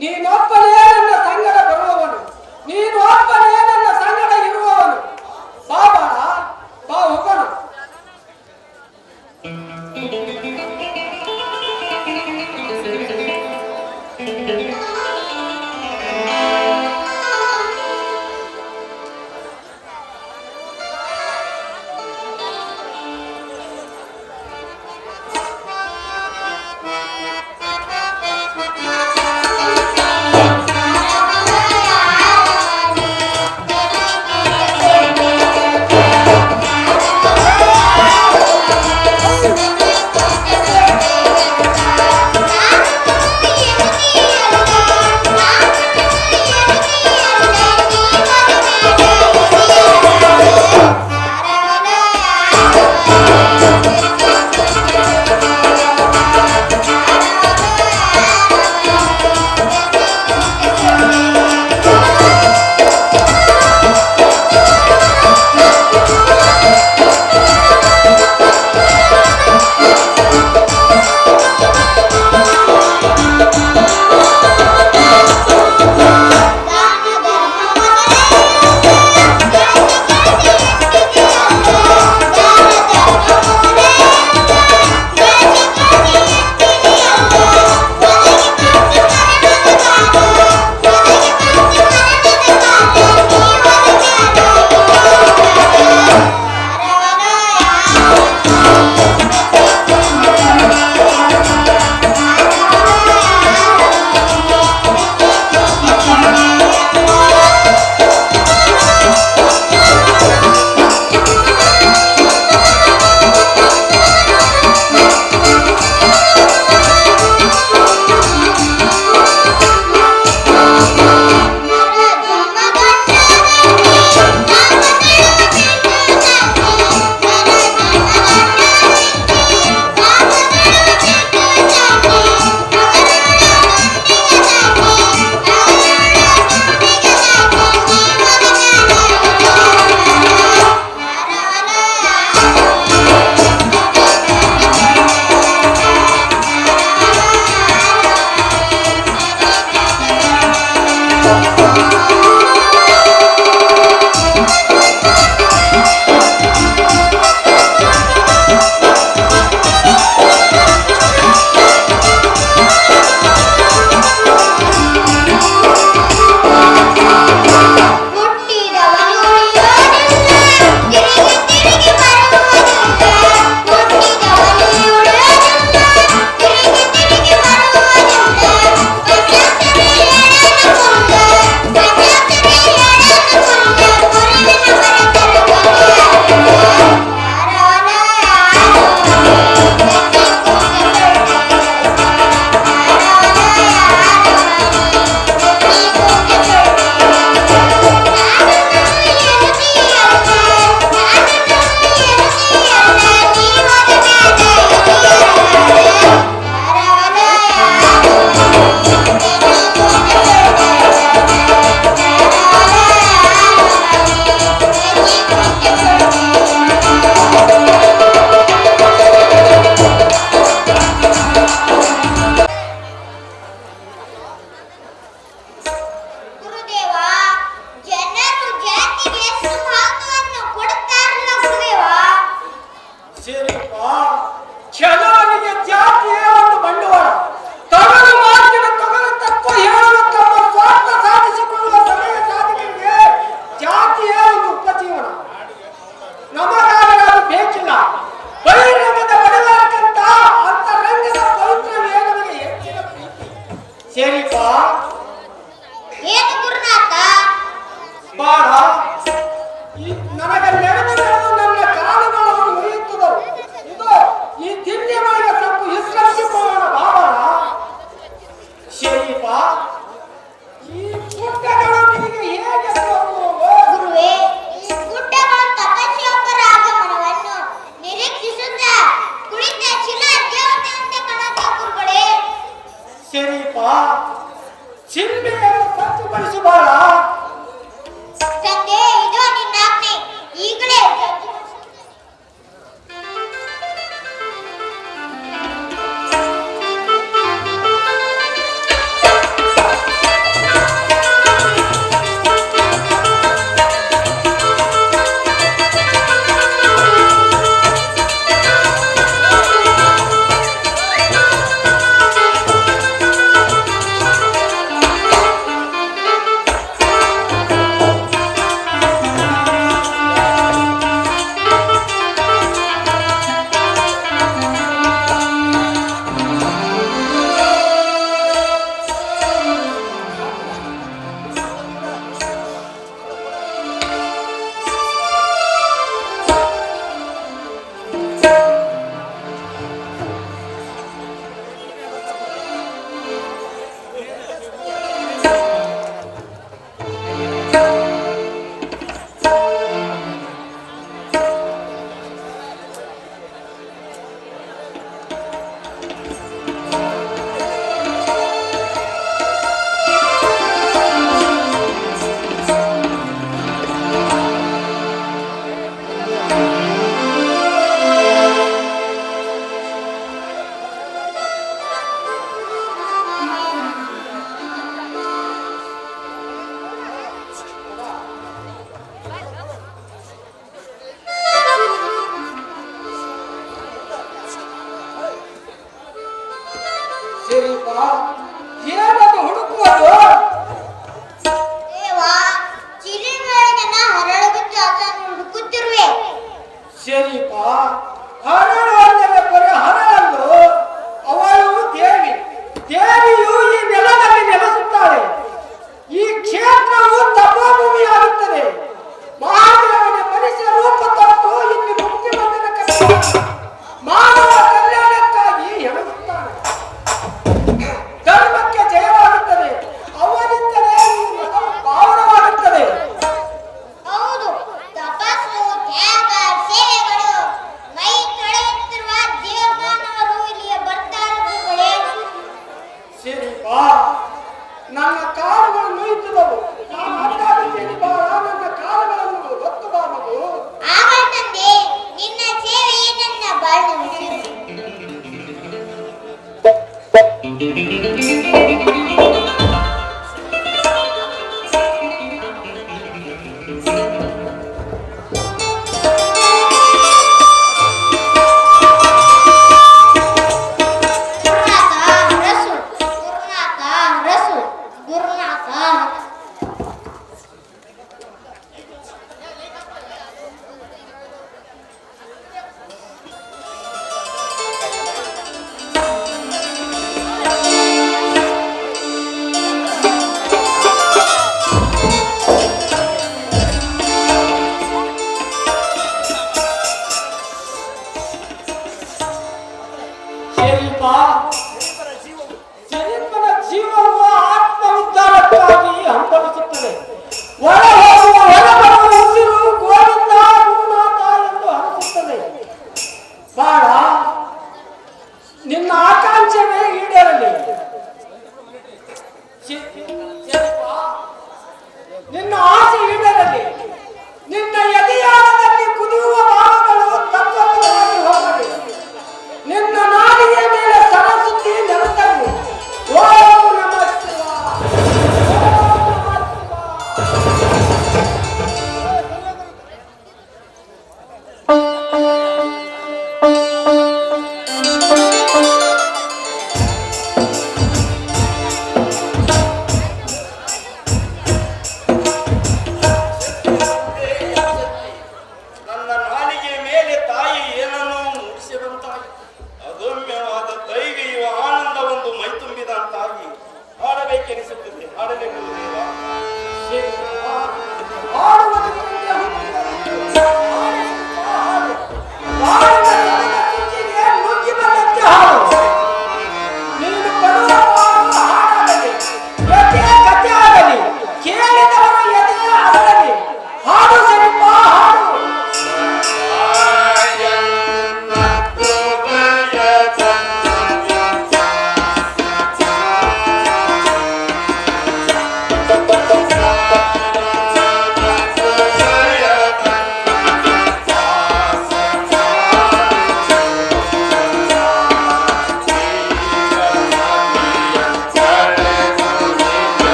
ನೀನೊಬ್ಬನೇ ನನ್ನ ಸಂಗಡ ಬರುವವನು, ನೀನೊಬ್ಬನೇ ನನ್ನ ಸಂಗಡ ಇರುವವನು. ಬಾ ಬಾಳ, ಬಾ ಹೋಗೋಣ. ಶರೀಫ ಏನದು ಹುಡುಕುವುದು? ದೇವ ಚಿಲಿನೊಳಗಿನ ಹರಳುಬಿದ್ದು ಅದನ್ನು ಹುಡುಕುತ್ತಿರುವೆ. ಶರೀಫ ಹರಳು ಅಂದರೆ ಬರೀ ಹರಳನ್ನು, ಅವಳು ದೇವಿ. ದೇವಿಯು ಈ ನೆಲದಲ್ಲಿ ನೆಲೆಸುತ್ತಾಳೆ. ಈ ಕ್ಷೇತ್ರವು ತಪೋಭೂಮಿಯಾಗುತ್ತದೆ. ಮಹಾದೇವನ ಮನುಷ್ಯ ರೂಪ ತೊಟ್ಟು ಇಲ್ಲಿ ಮುಕ್ತಿ ಬಂಧನ ಮಾನವ ಕಲ್ಯಾಣಕ್ಕಾಗಿ ಹೆಣಗುತ್ತಾನೆ. ಧರ್ಮಕ್ಕೆ ಜಯವಾಗುತ್ತದೆ. ಅವನಿಂದಲೇ ಈ ಮತವು ಪಾವನವಾಗುತ್ತದೆ. ಹೌದು, ತಪಸ್ಸು, ತ್ಯಾಗ, ಸೇವೆಗಳು ಮೈ ತೊಳೆಯುತ್ತಿರುವ ದೇವಮಾನವರು ಇಲ್ಲಿಗೆ ಬರ್ತಾರೆ ಗುರುಗಳೇ. ಶರೀಫ ನನ್ನ ಕಾಲುಗಳು ನುಯ್ಯುತ್ತಿದ್ದವು. ನಾನು ಅಡ್ಡಾಡುತ್ತೇನೆ ಬಾಳ, ನನ್ನ ಕಾಲುಗಳನ್ನು ಒತ್ತು ಬಾ ಮಗು. ಆಗಲಿ ತಂದೆ, ನಿನ್ನ ಸೇವೆಯೇ ನನ್ನ ಬಾಳಿನ ಉಸಿರು. ಗುರುನಾಥ ಹರಸು, ಗುರುನಾಥ ಹರಸು, ಗುರುನಾಥ ಹರಸು.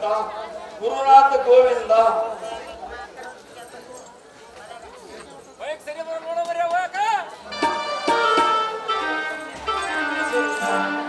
ಭಗವಂತ, ಗುರುನಾಥ ಗೋವಿಂದ. ಸರಿ